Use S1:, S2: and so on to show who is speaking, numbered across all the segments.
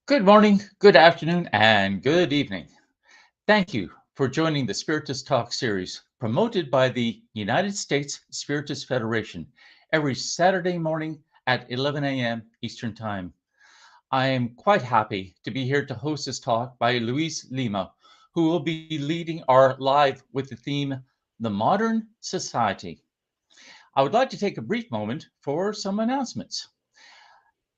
S1: Good morning, good afternoon, and good evening. Thank you for joining the Spiritist Talk series promoted by the United States Spiritist Federation every Saturday morning at 11 a.m. Eastern Time. I am quite happy to be here to host this talk by Luiz Lima, who will be leading our live with the theme The Modern Society. I would like to take a brief moment for some announcements.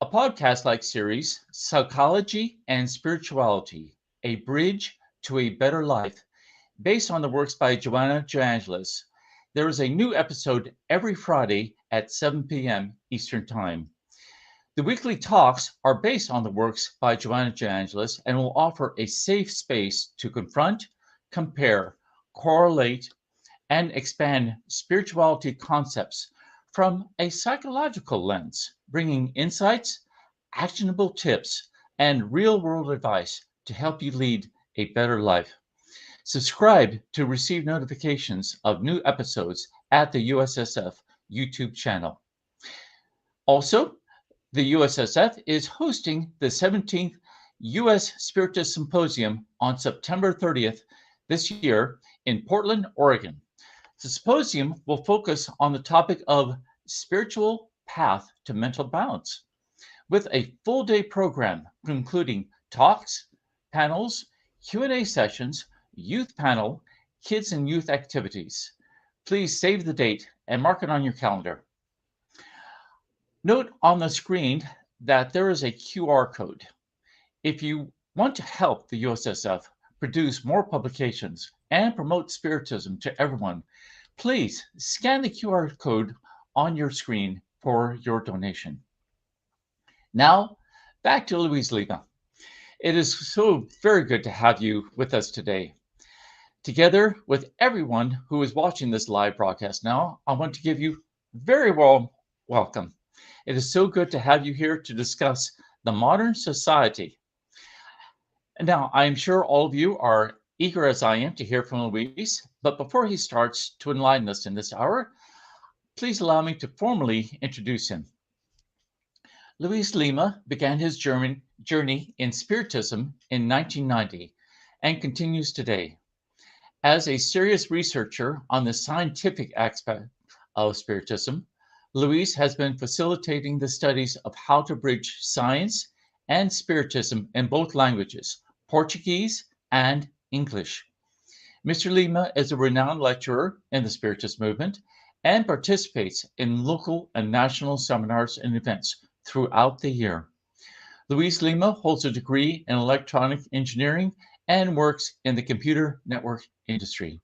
S1: A podcast like series, Psychology and Spirituality, A Bridge to a Better Life, based on the works by Joanna DeAngelis. There is a new episode every Friday at 7 p.m. Eastern Time. The weekly talks are based on the works by Joanna DeAngelis and will offer a safe space to confront, compare, correlate, and expand spirituality concepts from a psychological lens, bringing insights, actionable tips, and real world advice to help you lead a better life. Subscribe to receive notifications of new episodes at the USSF YouTube channel. Also, the USSF is hosting the 17th U.S. Spiritist Symposium on September 30th this year in Portland, Oregon. The symposium will focus on the topic of spiritual path to mental balance with a full day program including talks, panels, Q&A sessions, youth panel, kids and youth activities. Please save the date and mark it on your calendar. Note on the screen that there is a QR code. If you want to help the USSF produce more publications and promote Spiritism to everyone, please scan the QR code on your screen for your donation. Now, back to Luiz Lima. It is so very good to have you with us today. Together with everyone who is watching this live broadcast now, I want to give you very warm welcome. It is so good to have you here to discuss the modern society. Now, I'm sure all of you are eager as I am to hear from Luis, but before he starts to enlighten us in this hour, please allow me to formally introduce him. Luiz Lima began his journey in Spiritism in 1990 and continues today. As a serious researcher on the scientific aspect of Spiritism, Luis has been facilitating the studies of how to bridge science and Spiritism in both languages, Portuguese and English. Mr. Lima is a renowned lecturer in the Spiritist movement and participates in local and national seminars and events throughout the year. Luiz Lima holds a degree in electronic engineering and works in the computer network industry.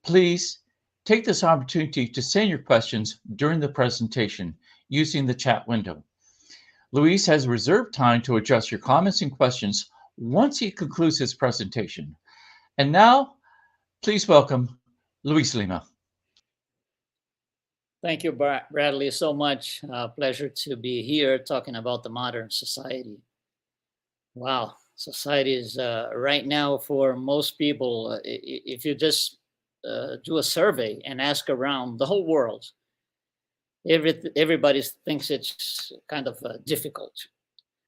S1: Please take this opportunity to send your questions during the presentation using the chat window. Luis has reserved time to address your comments and questions once he concludes his presentation. And now, please welcome Luiz Lima.
S2: Thank you, Bradley, so much. Pleasure to be here talking about the modern society. Wow, society is right now for most people, if you just do a survey and ask around the whole world, everybody thinks it's kind of difficult.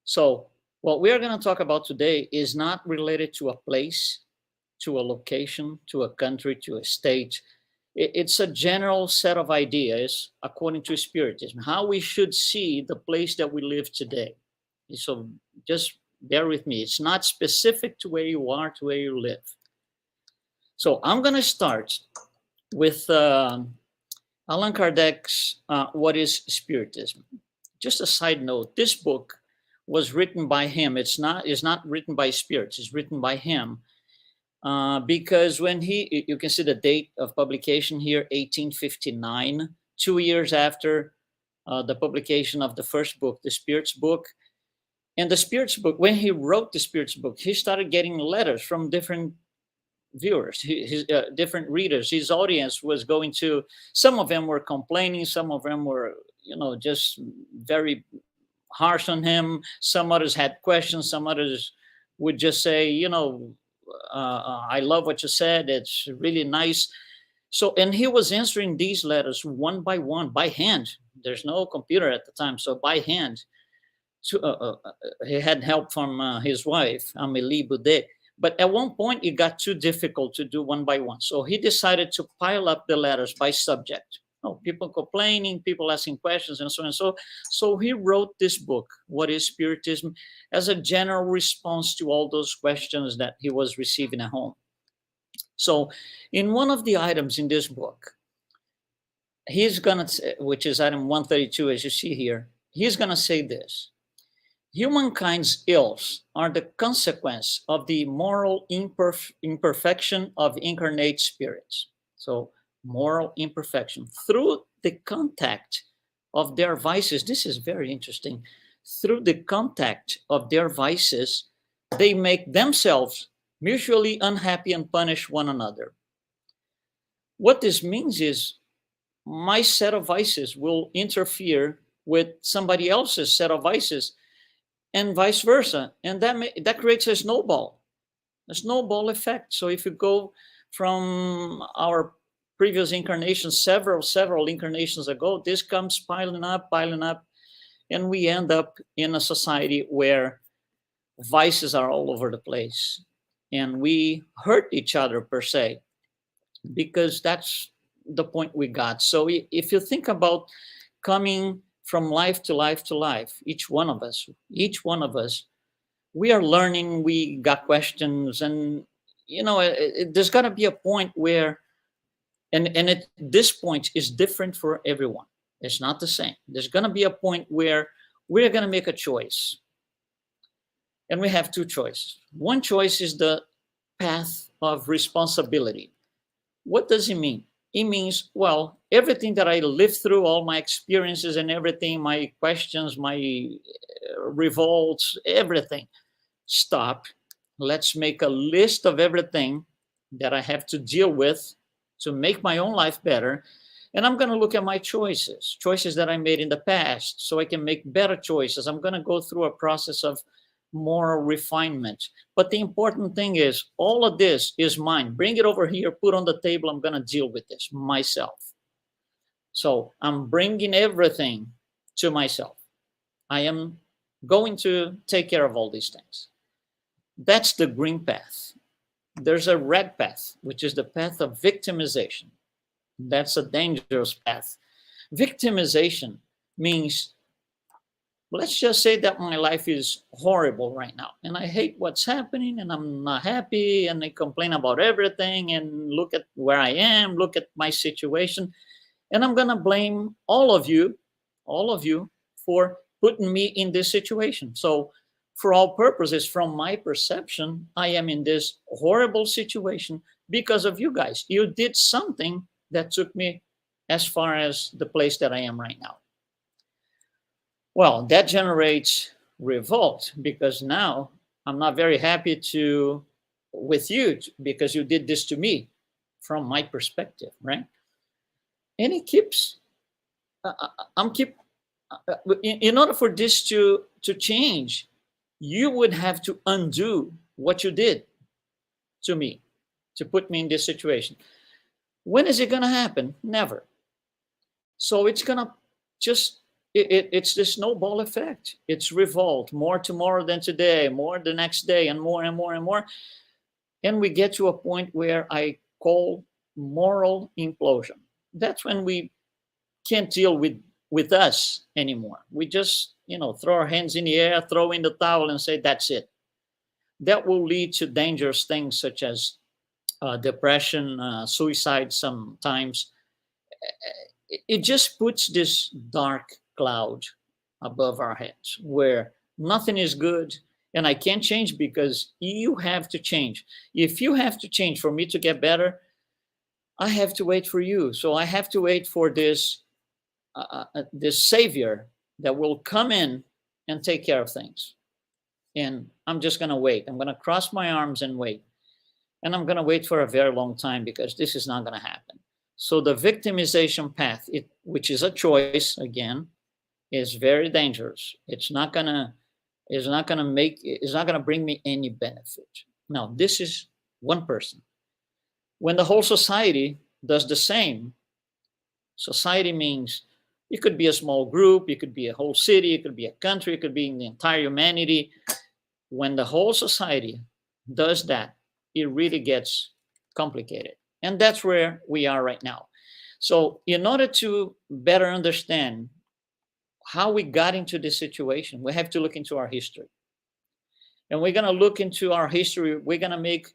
S2: So what we are going to talk about today is not related to a place, to a location, to a country, to a state. It's a general set of ideas according to Spiritism, how we should see the place that we live today. So just bear with me. It's not specific to where you are, to where you live. So I'm going to start with Allan Kardec's What is Spiritism? Just a side note, this book was written by him. It's not written by spirits, it's written by him. Because when you can see the date of publication here, 1859, 2 years after the publication of the first book, the Spirits book. And the Spirits book, when he wrote the Spirits book, he started getting letters from different viewers, his different readers. His audience was going to, some of them were complaining, some of them were, just very harsh on him. Some others had questions, some others would just say, I love what you said. It's really nice. So, and he was answering these letters one by one, by hand. There's no computer at the time, so by hand, he had help from his wife, Amélie Boudet. But at one point, it got too difficult to do one by one. So he decided to pile up the letters by subject. Oh, people complaining, people asking questions, and so on and so. So he wrote this book, What is Spiritism, as a general response to all those questions that he was receiving at home. So in one of the items in this book, he's going to, which is item 132, as you see here, he's going to say this: humankind's ills are the consequence of the moral imperfection of incarnate spirits. So, moral imperfection. Through the contact of their vices, this is very interesting. Through the contact of their vices, they make themselves mutually unhappy and punish one another. What this means is my set of vices will interfere with somebody else's set of vices, and vice versa, and that creates a snowball effect. So if you go from our previous incarnations, several incarnations ago, this comes piling up, and we end up in a society where vices are all over the place, and we hurt each other per se, because that's the point we got. So if you think about coming from life to life to life, each one of us, we are learning, we got questions, and there's got to be a point where, this point is different for everyone. It's not the same. There's going to be a point where we're going to make a choice, and we have two choices. One choice is the path of responsibility. What does it mean? It means, well, everything that I lived through, all my experiences and everything, my questions, my revolts, everything, stop. Let's make a list of everything that I have to deal with to make my own life better. And I'm going to look at my choices that I made in the past, so I can make better choices. I'm going to go through a process of moral refinement. But the important thing is, all of this is mine. Bring it over here, put on the table. I'm going to deal with this myself. So I'm bringing everything to myself. I am going to take care of all these things. That's the green path. There's a red path, which is the path of victimization. That's a dangerous path. Victimization means, let's just say that my life is horrible right now, and I hate what's happening, and I'm not happy, and I complain about everything, and look at where I am, look at my situation, and I'm going to blame all of you for putting me in this situation. So for all purposes, from my perception, I am in this horrible situation because of you guys. You did something that took me as far as the place that I am right now. Well, that generates revolt, because now I'm not very happy with you because you did this to me from my perspective, right? And it keeps, in order for this to change, you would have to undo what you did to me to put me in this situation. When is it going to happen? Never. So it's going to just, it's the snowball effect. It's revolt, more tomorrow than today, more the next day, and more and more and more. And we get to a point where I call moral implosion. That's when we can't deal with us anymore. We just, throw our hands in the air, throw in the towel, and say, that's it. That will lead to dangerous things such as depression, suicide sometimes. It just puts this dark cloud above our heads where nothing is good, and I can't change because you have to change. If you have to change for me to get better, I have to wait for you. So I have to wait for this savior that will come in and take care of things. And I'm just going to wait. I'm going to cross my arms and wait. And I'm going to wait for a very long time because this is not going to happen. So the victimization path, which is a choice, again, is very dangerous. It's not going to bring me any benefit. Now, this is one person. When the whole society does the same, society means It could be a small group, it could be a whole city, it could be a country, it could be in the entire humanity. When the whole society does that, it really gets complicated. And that's where we are right now. So in order to better understand how we got into this situation, we have to look into our history. And we're going to look into our history. We're going to make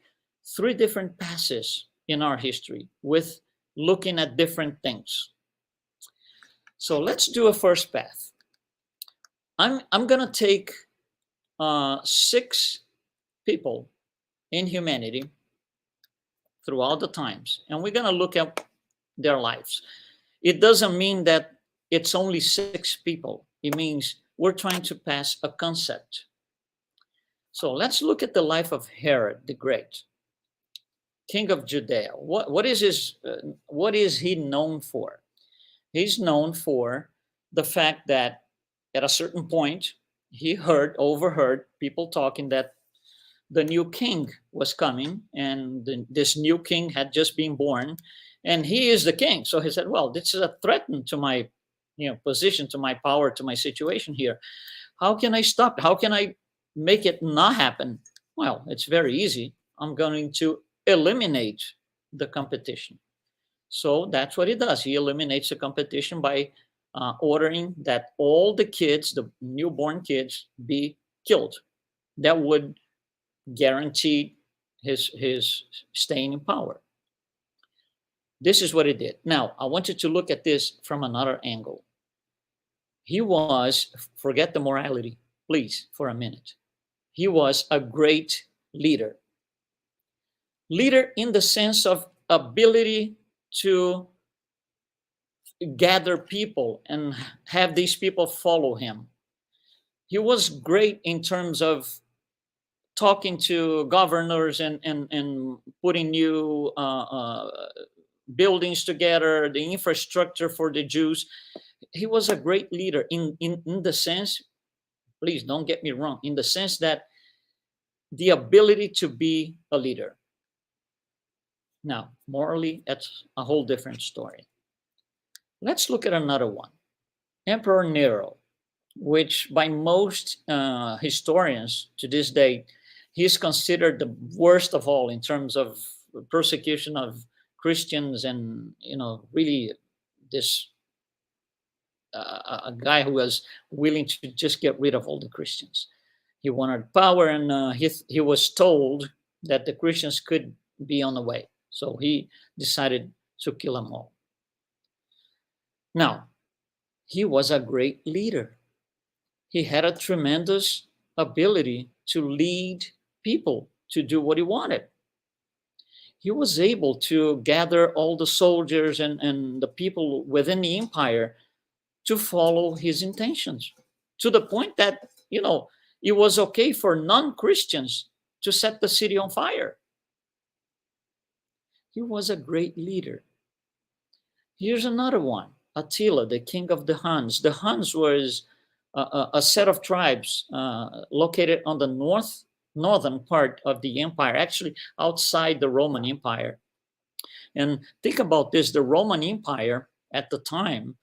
S2: 3 different passes in our history with looking at different things. So let's do a first path. I'm going to take 6 people in humanity throughout the times, and we're going to look at their lives. It doesn't mean that it's only 6 people. It means we're trying to pass a concept. So let's look at the life of Herod the Great, king of Judea. What is he known for? He's known for the fact that at a certain point, he overheard people talking that the new king was coming, and this new king had just been born, and he is the king. So he said, well, this is a threat to my position, to my power, to my situation here. How can I stop it? How can I make it not happen? Well, it's very easy. I'm going to eliminate the competition. So that's what he does. He eliminates the competition by ordering that all the kids, the newborn kids, be killed. That would guarantee his staying in power. This is what he did. Now, I want you to look at this from another angle. He was, forget the morality, please, for a minute. He was a great leader. Leader in the sense of ability to gather people and have these people follow him. He was great in terms of talking to governors and putting new buildings together, the infrastructure for the Jews. He was a great leader in the sense, please don't get me wrong, in the sense that the ability to be a leader. Now, morally, that's a whole different story. Let's look at another one. Emperor Nero, which by most historians to this day, he is considered the worst of all in terms of persecution of Christians, and really this a guy who was willing to just get rid of all the Christians. He wanted power, and he was told that the Christians could be on the way. So he decided to kill them all. Now, he was a great leader. He had a tremendous ability to lead people to do what he wanted. He was able to gather all the soldiers and the people within the empire to follow his intentions, to the point that, it was okay for non-Christians to set the city on fire. He was a great leader. Here's another one, Attila, the king of the Huns. The Huns was a set of tribes located on the northern part of the empire, actually outside the Roman Empire. And think about this, the Roman Empire at the time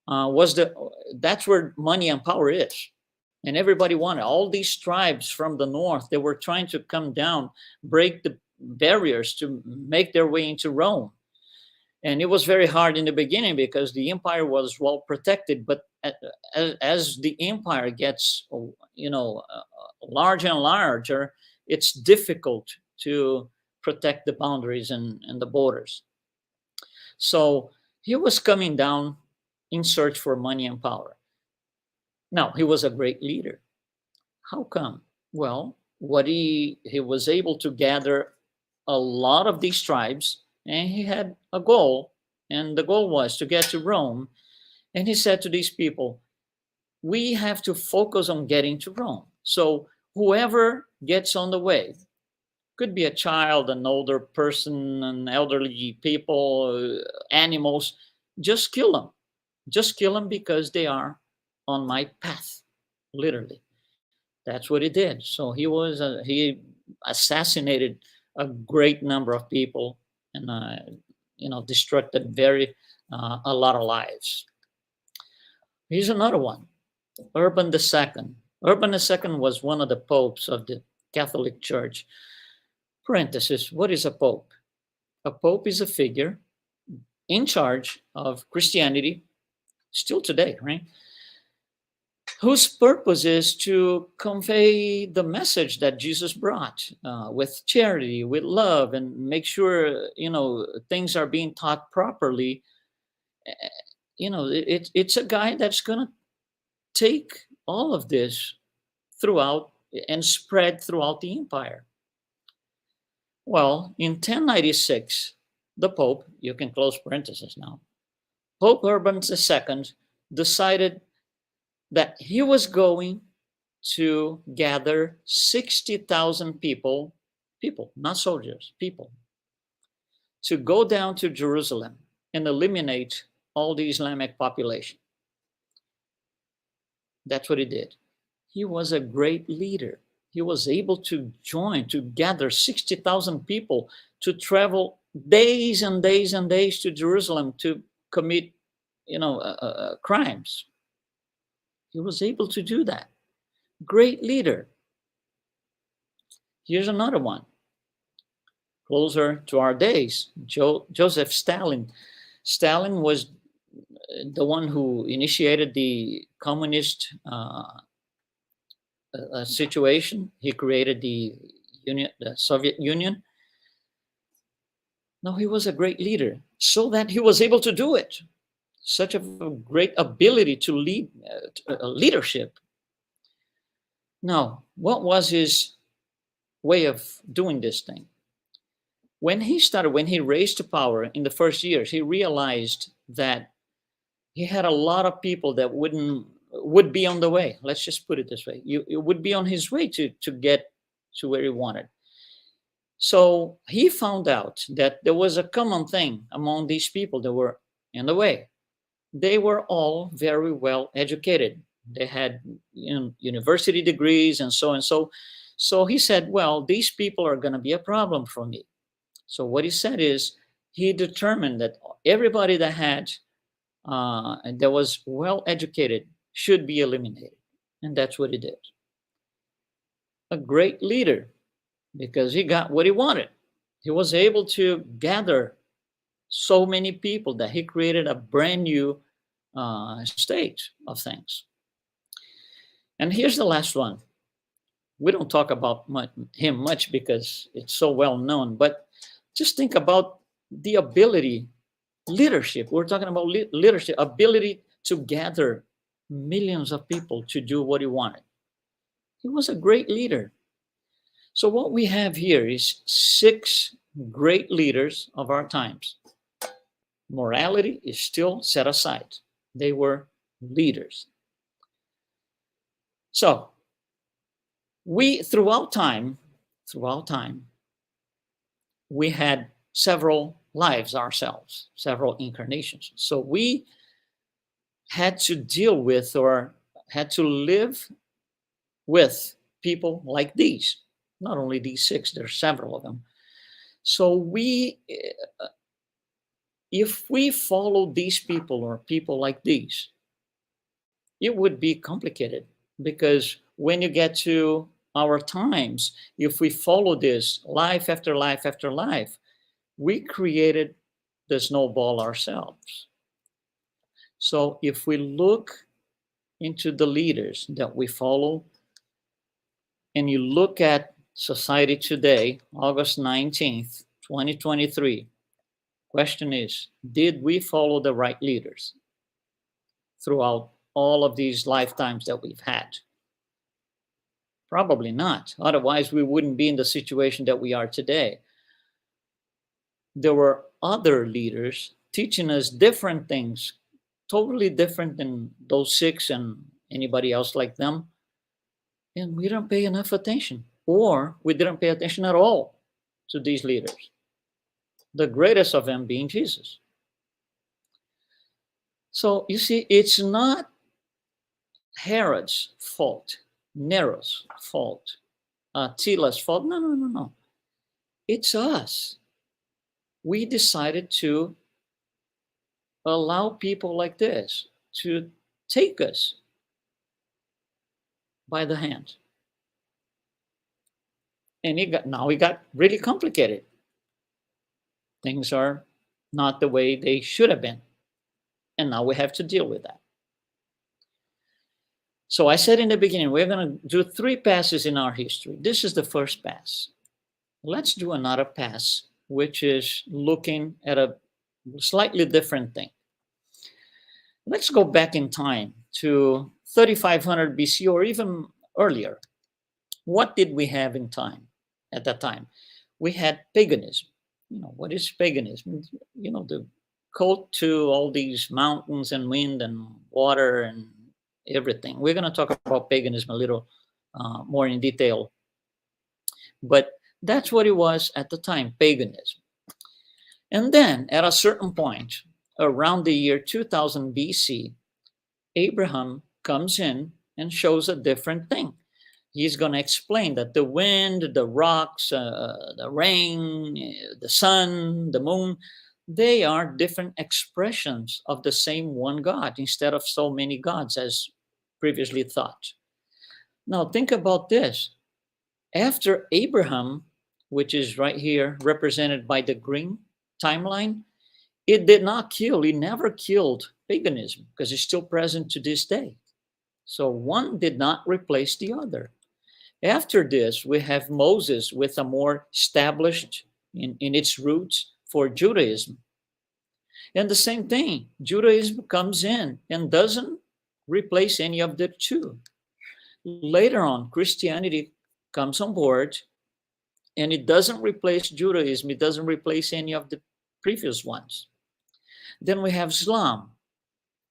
S2: that's where money and power is. And everybody wanted, all these tribes from the north, they were trying to come down, break the barriers to make their way into Rome. And it was very hard in the beginning because the empire was well protected. But as the empire gets, larger and larger, it's difficult to protect the boundaries and the borders. So he was coming down in search for money and power. Now, he was a great leader. How come? Well, he was able to gather a lot of these tribes, and he had a goal, and the goal was to get to Rome. And he said to these people, we have to focus on getting to Rome. So whoever gets on the way, could be a child, an older person, an elderly people, animals, just kill them. Just kill them because they are on my path, literally. That's what he did. So he assassinated a great number of people and destructed a lot of lives. Here's another one, Urban II. Urban II was one of the popes of the Catholic Church. Parenthesis, what is a pope? A pope is a figure in charge of Christianity, still today, right? Whose purpose is to convey the message that Jesus brought with charity, with love, and make sure, things are being taught properly. It's a guy that's going to take all of this throughout and spread throughout the empire. Well, in 1096, the Pope, you can close parentheses now, Pope Urban II decided that he was going to gather 60,000 people, not soldiers, people, to go down to Jerusalem and eliminate all the Islamic population. That's what he did. He was a great leader. He was able to gather 60,000 people to travel days and days and days to Jerusalem to commit, crimes. He was able to do that. Great leader. Here's another one. Closer to our days, Joseph Stalin. Stalin was the one who initiated the communist situation. He created the Soviet Union. No, he was a great leader, so that he was able to do it. Such a great ability to lead, leadership. Now, what was his way of doing this thing? When he raised to power in the first years, he realized that he had a lot of people that would be on the way. Let's just put it this way. It would be on his way to get to where he wanted. So he found out that there was a common thing among these people that were in the way. They were all very well educated. They had university degrees and so and so. So he said, well, these people are going to be a problem for me. So what he said is, he determined that everybody that had and that was well educated should be eliminated. And that's what he did. A great leader, because he got what he wanted. He was able to gather so many people that he created a brand new state of things. And here's the last one. We don't talk about him much because it's so well known, but just think about the ability, leadership. We're talking about leadership, ability to gather millions of people to do what he wanted. He was a great leader. So what we have here is 6 great leaders of our times. Morality is still set aside. They were leaders. So we, throughout time, we had several lives ourselves, several incarnations. So we had to deal with, or had to live with, people like these. Not only these 6, there's several of them. So if we follow these people or people like these, it would be complicated, because when you get to our times, if we follow this life after life after life, we created the snowball ourselves. So if we look into the leaders that we follow, and you look at society today, August 19th, 2023, question is, did we follow the right leaders throughout all of these lifetimes that we've had? Probably not. Otherwise, we wouldn't be in the situation that we are today. There were other leaders teaching us different things, totally different than those 6 and anybody else like them. And we don't pay enough attention, or we didn't pay attention at all to these leaders. The greatest of them being Jesus. So you see, it's not Herod's fault, Nero's fault, Tila's fault. No. It's us. We decided to allow people like this to take us by the hand. And now it got really complicated. Things are not the way they should have been. And now we have to deal with that. So I said in the beginning, we're going to do 3 passes in our history. This is the first pass. Let's do another pass, which is looking at a slightly different thing. Let's go back in time to 3500 BC or even earlier. What did we have in time at that time? We had paganism. What is paganism? The cult to all these mountains and wind and water and everything. We're going to talk about paganism a little more in detail. But that's what it was at the time, paganism. And then at a certain point, around the year 2000 BC, Abraham comes in and shows a different thing. He's going to explain that the wind, the rocks, the rain, the sun, the moon, they are different expressions of the same one God instead of so many gods as previously thought. Now think about this. After Abraham, which is right here represented by the green timeline, it did not kill, it never killed paganism because it's still present to this day. So one did not replace the other. After this, we have Moses with a more established in its roots for Judaism. And the same thing, Judaism comes in and doesn't replace any of the two. Later on, Christianity comes on board and it doesn't replace Judaism. It doesn't replace any of the previous ones. Then we have Islam,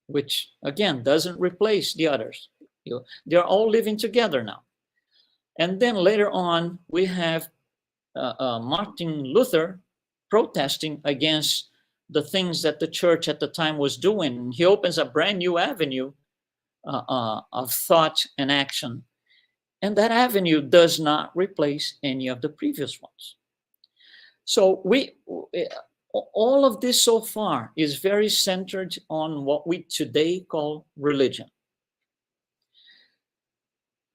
S2: which again doesn't replace the others. They're all living together now. And then later on, we have Martin Luther protesting against the things that the church at the time was doing. He opens a brand new avenue of thought and action. And that avenue does not replace any of the previous ones. So all of this so far is very centered on what we today call religion.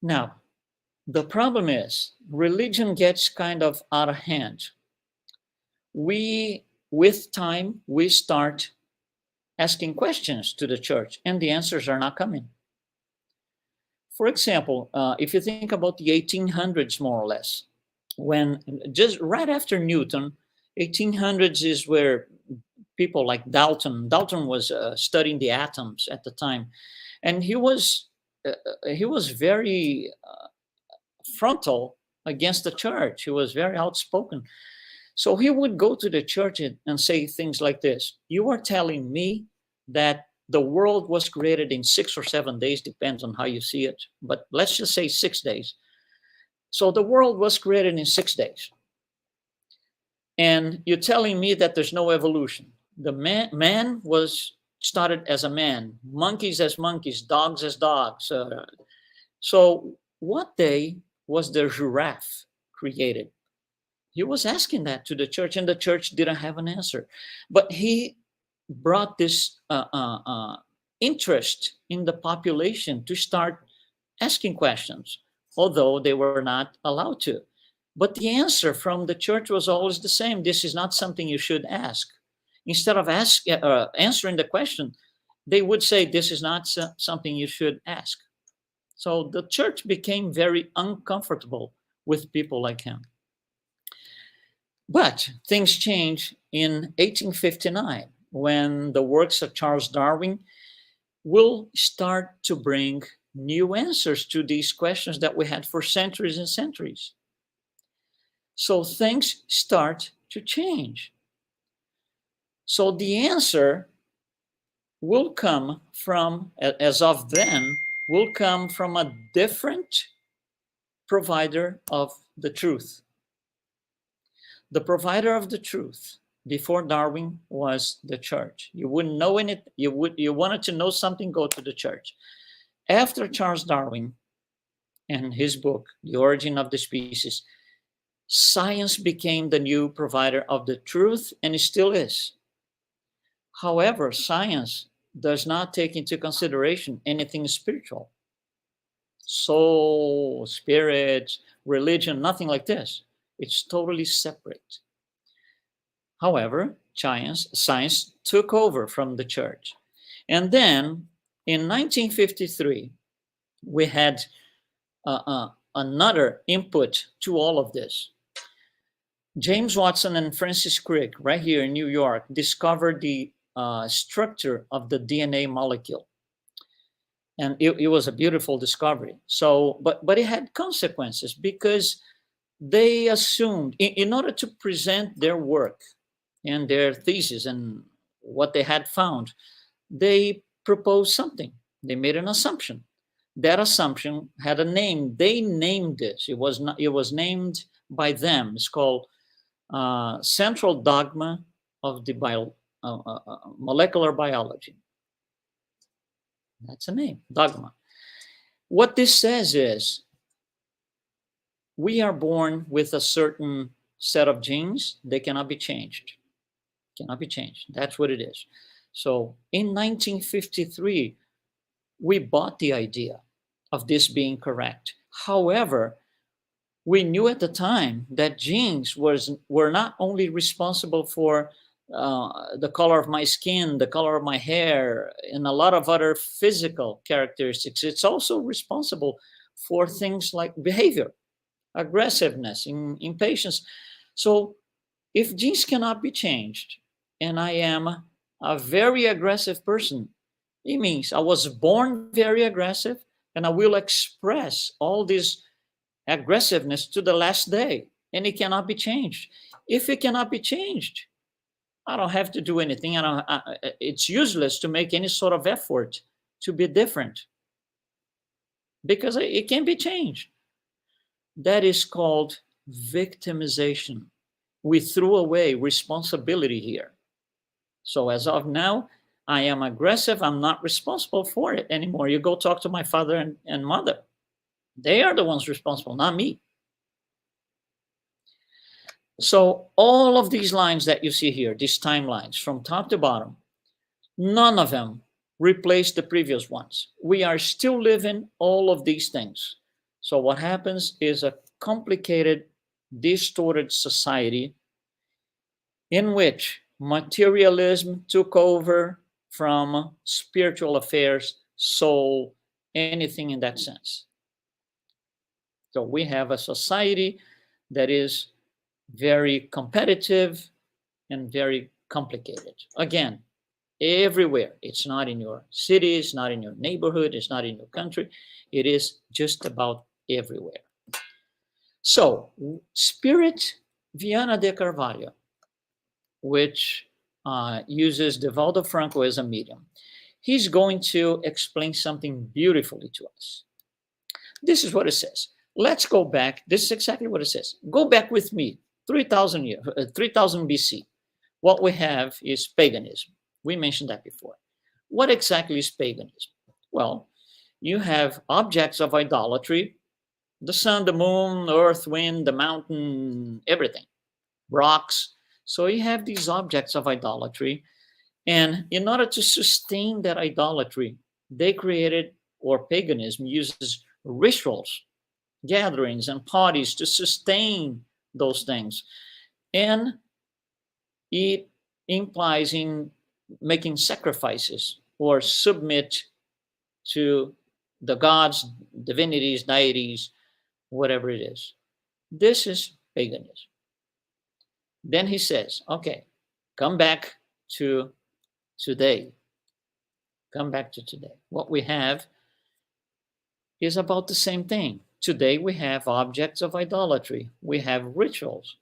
S2: Now, the problem is religion gets kind of out of hand. With time, we start asking questions to the church and the answers are not coming. For example, if you think about the 1800s, more or less, when just right after Newton, 1800s is where people like Dalton was studying the atoms at the time. And he was very frontal against the church. He was very outspoken. So he would go to the church and say things like this. You are telling me that the world was created in 6 or 7 days, depends on how you see it. But let's just say 6 days. So the world was created in 6 days. And you're telling me that there's no evolution. The man was started as a man, monkeys as monkeys, dogs as dogs. So what day was the giraffe created? He was asking that to the church, and the church didn't have an answer. But he brought this interest in the population to start asking questions, although they were not allowed to. But the answer from the church was always the same. This is not something you should ask. Instead of answering the question, they would say, this is not something you should ask. So the church became very uncomfortable with people like him. But things changed in 1859 when the works of Charles Darwin will start to bring new answers to these questions that we had for centuries and centuries. So things start to change. So the answer will come from, as of then, will come from a different provider of the truth. The provider of the truth before Darwin was the church. You wouldn't know in it. You wanted to know something, go to the church. After Charles Darwin and his book, The Origin of the Species, science became the new provider of the truth, and it still is. However, science does not take into consideration anything spiritual. Soul, spirit, religion, nothing like this. It's totally separate. However, science took over from the church. And then in 1953, we had another input to all of this. James Watson and Francis Crick, right here in New York, discovered the structure of the DNA molecule. And it was a beautiful discovery. So, but it had consequences because they assumed, in order to present their work and their thesis and what they had found, they proposed something. They made an assumption. That assumption had a name. They named it. It was named by them. It's called Central Dogma of the Molecular Biology. That's a name, dogma. What this says is we are born with a certain set of genes. They cannot be changed. Cannot be changed. That's what it is. So in 1953, we bought the idea of this being correct. However, we knew at the time that genes were not only responsible for the color of my skin, the color of my hair, and a lot of other physical characteristics. It's also responsible for things like behavior, aggressiveness, impatience. So if genes cannot be changed, and I am a very aggressive person, it means I was born very aggressive, and I will express all this aggressiveness to the last day, and it cannot be changed. If it cannot be changed, I don't have to do anything. It's useless to make any sort of effort to be different because it can be changed. That is called victimization. We threw away responsibility here. So as of now, I am aggressive. I'm not responsible for it anymore. You go talk to my father and mother. They are the ones responsible, not me. So all of these lines that you see here, these timelines from top to bottom, none of them replace the previous ones. We are still living all of these things. So what happens is a complicated, distorted society in which materialism took over from spiritual affairs, soul, anything in that sense. So we have a society that is very competitive and very complicated. Again, everywhere. It's not in your city, it's not in your neighborhood, it's not in your country. It is just about everywhere. So, Spirit Viana de Carvalho, which uses Divaldo Franco as a medium, he's going to explain something beautifully to us. This is what it says. Let's go back. This is exactly what it says. Go back with me, 3000 BC. What we have is paganism. We mentioned that before. What exactly is paganism? Well, you have objects of idolatry, the sun, the moon, earth, wind, the mountain, everything, rocks. So you have these objects of idolatry. And in order to sustain that idolatry, they created, or paganism uses rituals, gatherings, and parties to sustain those things. And it implies in making sacrifices or submit to the gods, divinities, deities, whatever it is. This is paganism. Then he says, okay, come back to today. Come back to today. What we have is about the same thing. Today we have objects of idolatry. We have rituals.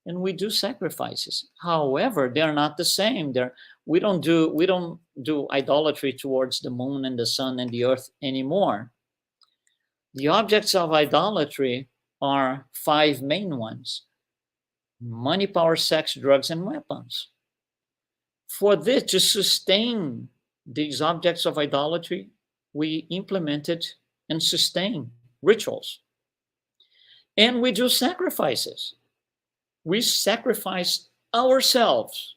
S2: And we do sacrifices. However, they're not the same. We don't do idolatry towards the moon and the sun and the earth anymore. The objects of idolatry are 5 main ones: money, power, sex, drugs, and weapons. For this to sustain these objects of idolatry, we implemented and sustain rituals. And we do sacrifices. We sacrifice ourselves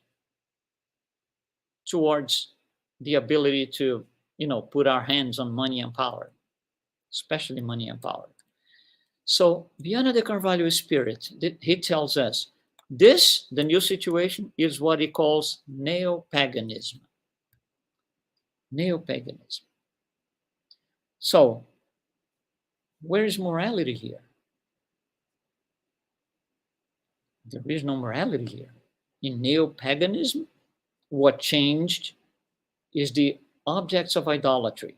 S2: towards the ability to, put our hands on money and power, especially money and power. So Viana de Carvalho Spirit, he tells us this, the new situation, is what he calls neo-paganism. Neo-paganism. So where is morality here? There is no morality here. In neo-paganism, what changed is the objects of idolatry.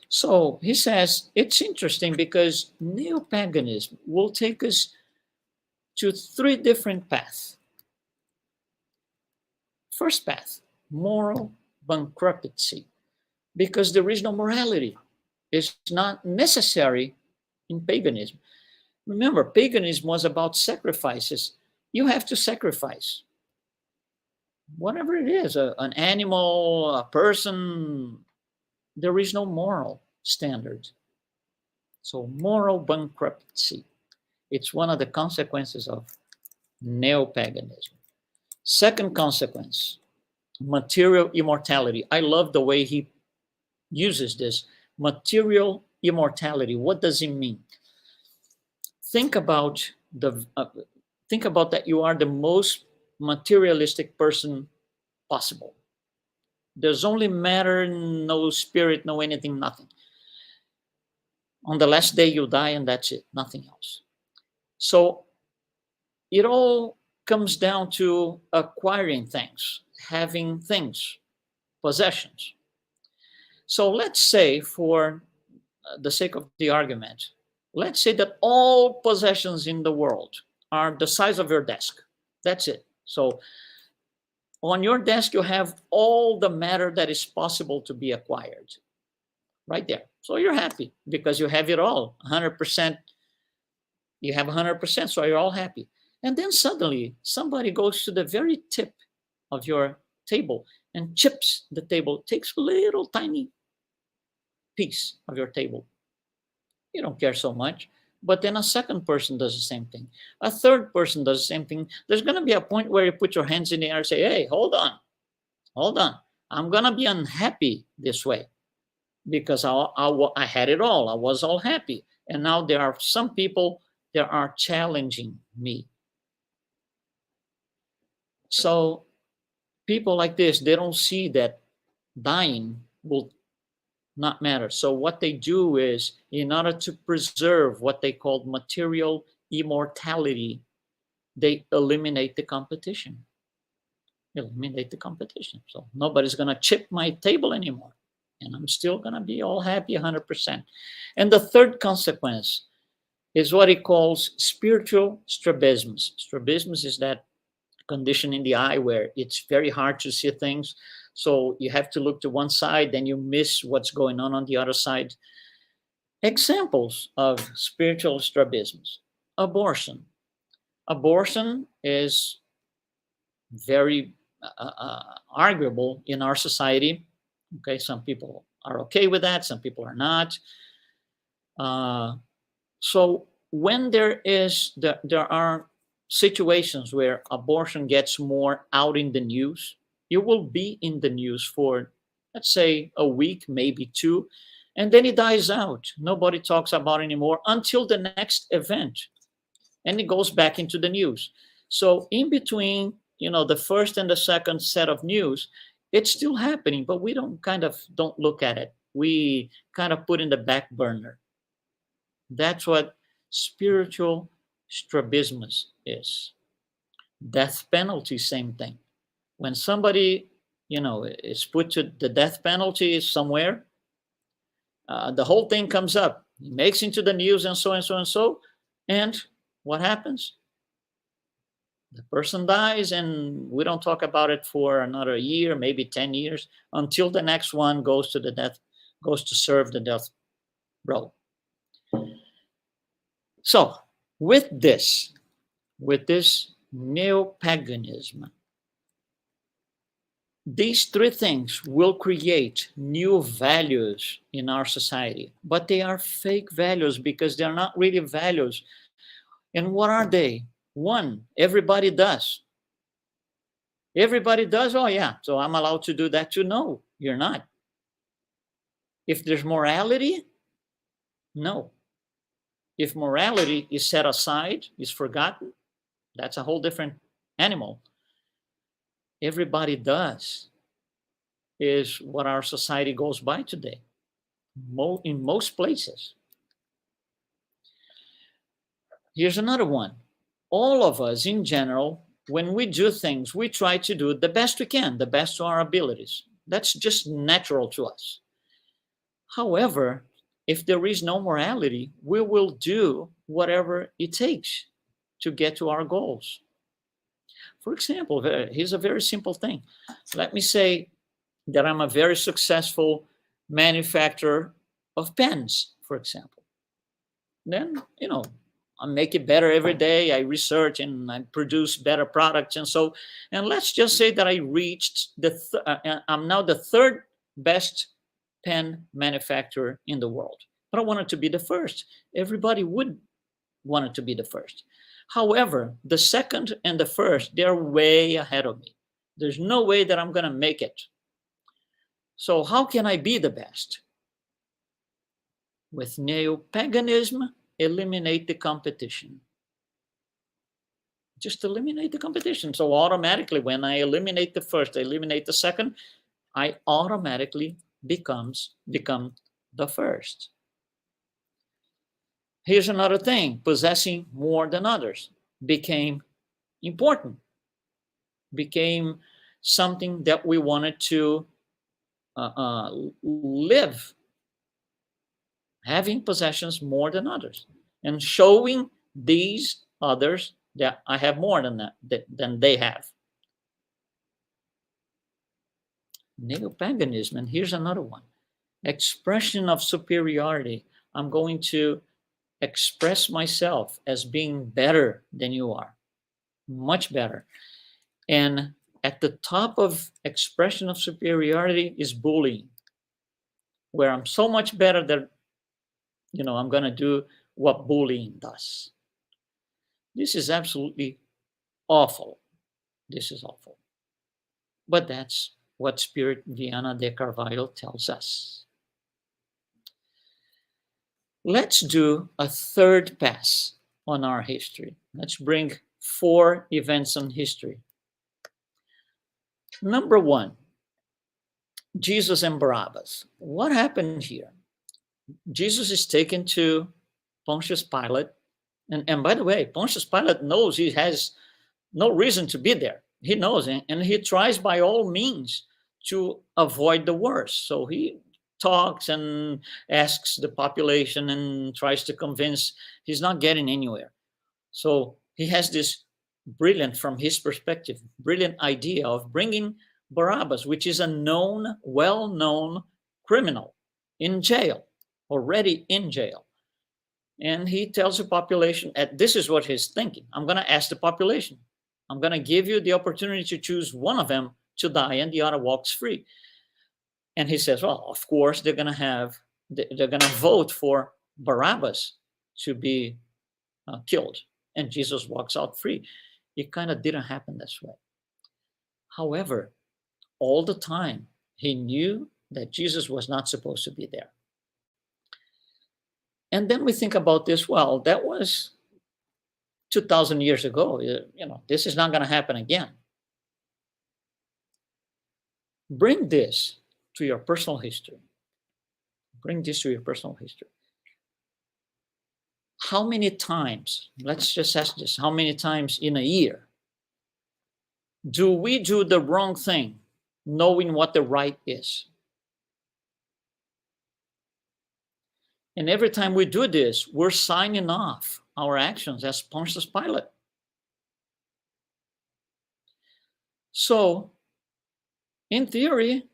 S2: So he says it's interesting because neo-paganism will take us to 3 different paths. First path, moral bankruptcy, because there is no morality. It's not necessary in paganism. Remember, paganism was about sacrifices. You have to sacrifice. Whatever it is, an animal, a person, there is no moral standard. So moral bankruptcy, it's one of the consequences of neo-paganism. Second consequence, material immortality. I love the way he uses this. Material immortality. What does it mean? Think about that you are the most materialistic person possible. There's only matter, no spirit, no anything, nothing. On the last day you die and that's it, nothing else. So it all comes down to acquiring things, having things, possessions. So let's say, for the sake of the argument, let's say that all possessions in the world are the size of your desk. That's it. So on your desk, you have all the matter that is possible to be acquired right there. So you're happy because you have it all, 100%. You have 100%, so you're all happy. And then suddenly somebody goes to the very tip of your table and chips the table, takes a little tiny piece of your table. You don't care so much. But then a second person does the same thing. A third person does the same thing. There's going to be a point where you put your hands in the air and say, hey, hold on. I'm going to be unhappy this way because I had it all. I was all happy. And now there are some people that are challenging me. So people like this, they don't see that dying will not matter. So what they do is, in order to preserve what they call material immortality, they eliminate the competition. So nobody's going to chip my table anymore. And I'm still going to be all happy 100%. And the third consequence is what he calls spiritual strabismus. Strabismus is that condition in the eye where it's very hard to see things. So you have to look to one side, then you miss what's going on the other side. Examples of spiritual strabismus. Abortion. Abortion is very arguable in our society. Okay, some people are okay with that, some people are not. So when there are situations where abortion gets more out in the news, it will be in the news for, let's say, a week, maybe 2, and then it dies out. Nobody talks about it anymore until the next event, and it goes back into the news. So in between, the first and the second set of news, it's still happening, but we don't look at it. We kind of put in the back burner. That's what spiritual strabismus is. Death penalty, same thing. When somebody, is put to the death penalty somewhere, the whole thing comes up. It makes into the news and so and so and so. And what happens? The person dies and we don't talk about it for another year, maybe 10 years, until the next one goes to serve the death row. So with this neo-paganism, these 3 things will create new values in our society, but they are fake values because they're not really values. And what are they? One, everybody does. Everybody does. Oh, yeah. So I'm allowed to do that too. No, you're not. If there's morality, no. If morality is set aside, is forgotten, that's a whole different animal. Everybody does is what our society goes by today, in most places. Here's another one. All of us in general, when we do things, we try to do the best we can, the best to our abilities. That's just natural to us. However, if there is no morality, we will do whatever it takes to get to our goals. For example, here's a very simple thing. Let me say that I'm a very successful manufacturer of pens, for example. Then, I make it better every day. I research and I produce better products. And let's just say that I reached I'm now the third best pen manufacturer in the world. But I wanted to be the first. Everybody would want it to be the first. However, the second and the first, they're way ahead of me. There's no way that I'm going to make it. So how can I be the best? With neo-paganism, eliminate the competition. Just eliminate the competition. So automatically, when I eliminate the first, I eliminate the second, I automatically become the first. Here's another thing. Possessing more than others became important, became something that we wanted to live, having possessions more than others and showing these others that I have more than they have. Neo-paganism, and here's another one. Expression of superiority. I'm going to express myself as being better than you are, much better. And at the top of expression of superiority is bullying, where I'm so much better that, I'm going to do what bullying does. This is absolutely awful. This is awful. But that's what Spirit Viana de Carvalho tells us. Let's do a third pass on our history. Let's bring 4 events in history. Number 1, Jesus and Barabbas. What happened here? Jesus is taken to Pontius Pilate. And by the way, Pontius Pilate knows he has no reason to be there. He knows, and he tries by all means to avoid the worst. So he talks and asks the population and tries to convince. He's not getting anywhere. So he has this brilliant, from his perspective, brilliant idea of bringing Barabbas, which is a known, well-known criminal, in jail, already in jail. And he tells the population, this is what he's thinking. I'm going to ask the population. I'm going to give you the opportunity to choose one of them to die and the other walks free. And he says, well, of course, they're going to vote for Barabbas to be killed. And Jesus walks out free. It kind of didn't happen this way. However, all the time, he knew that Jesus was not supposed to be there. And then we think about this, well, that was 2,000 years ago. This is not going to happen again. Bring this to your personal history. Bring this to your personal history. How many times, let's just ask this, how many times in a year do we do the wrong thing knowing what the right is? And every time we do this, we're signing off our actions as Pontius Pilate. So, in theory,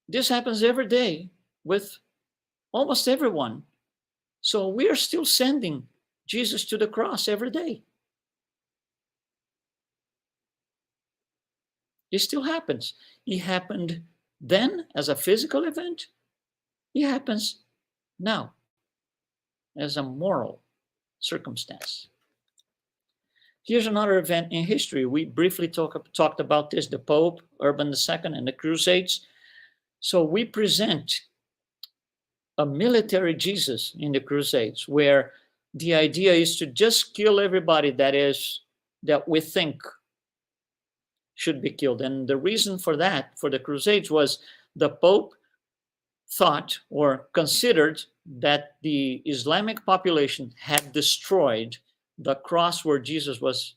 S2: this happens every day with almost everyone. So we are still sending Jesus to the cross every day. It still happens. It happened then as a physical event. It happens now as a moral circumstance. Here's another event in history. We briefly talked about this, the Pope, Urban II, and the Crusades. So we present a military Jesus in the Crusades, where the idea is to just kill everybody that we think should be killed. And the reason for that, for the Crusades, was the Pope thought or considered that the Islamic population had destroyed the cross where Jesus was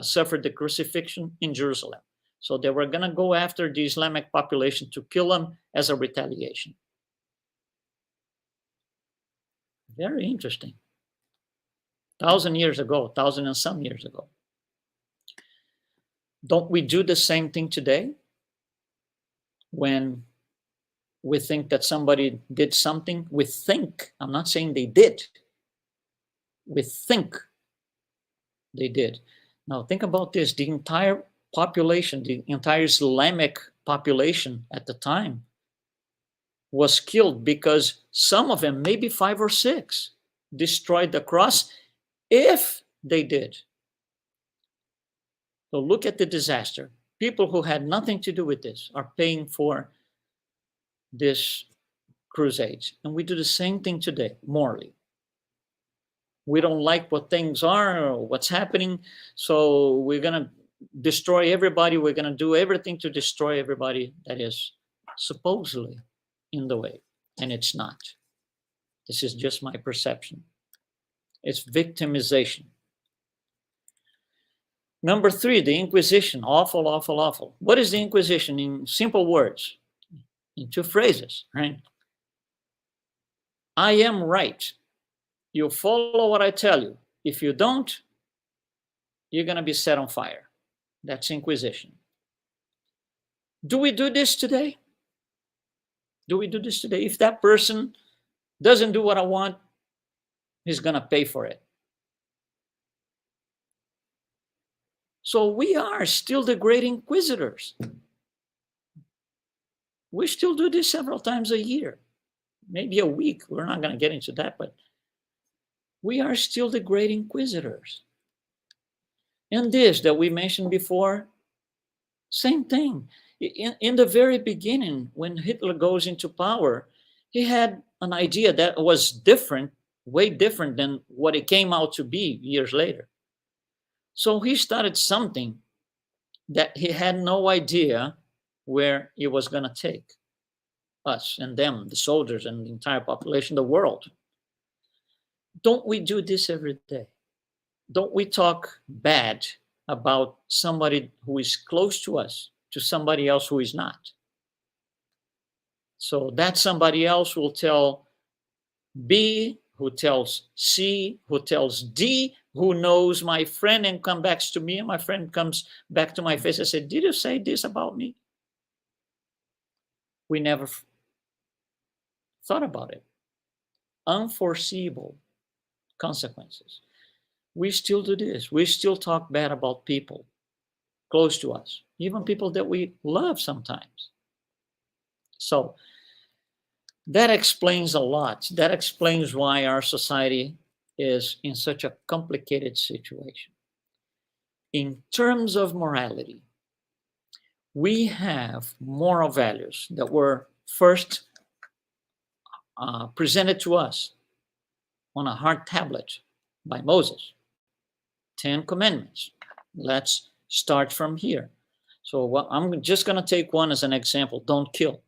S2: suffered the crucifixion in Jerusalem. So they were going to go after the Islamic population to kill them as a retaliation. Very interesting. 1,000 years ago, 1,000 and some years ago. Don't we do the same thing today? When we think that somebody did something, we think, I'm not saying they did, we think they did. Now think about this, the entire population, the entire Islamic population at the time was killed because some of them, maybe 5 or 6, destroyed the cross, if they did. So look at the disaster. People who had nothing to do with this are paying for this crusades. And we do the same thing today, morally. We don't like what things are or what's happening, so we're going to destroy everybody. We're going to do everything to destroy everybody that is supposedly in the way. And it's not. This is just my perception. It's victimization. Number 3, the Inquisition. Awful, awful, awful. What is the Inquisition in simple words? In 2 phrases, right? I am right. You follow what I tell you. If you don't, you're going to be set on fire. That's Inquisition. Do we do this today? Do we do this today? If that person doesn't do what I want, he's going to pay for it. So we are still the great inquisitors. We still do this several times a year, maybe a week. We're not going to get into that, but we are still the great inquisitors. And this that we mentioned before, same thing. In the very beginning, when Hitler goes into power, he had an idea that was different, way different than what it came out to be years later. So he started something that he had no idea where it was going to take us and them, the soldiers and the entire population, the world. Don't we do this every day? Don't we talk bad about somebody who is close to us to somebody else who is not? So that somebody else will tell B, who tells C, who tells D, who knows my friend and comes back to me, and my friend comes back to my face and said, did you say this about me? We never thought about it. Unforeseeable consequences. We still do this. We still talk bad about people close to us, even people that we love sometimes. So that explains a lot. That explains why our society is in such a complicated situation. In terms of morality, we have moral values that were first presented to us on a hard tablet by Moses. 10 commandments. Let's start from here. So I'm just going to take one as an example. Don't kill.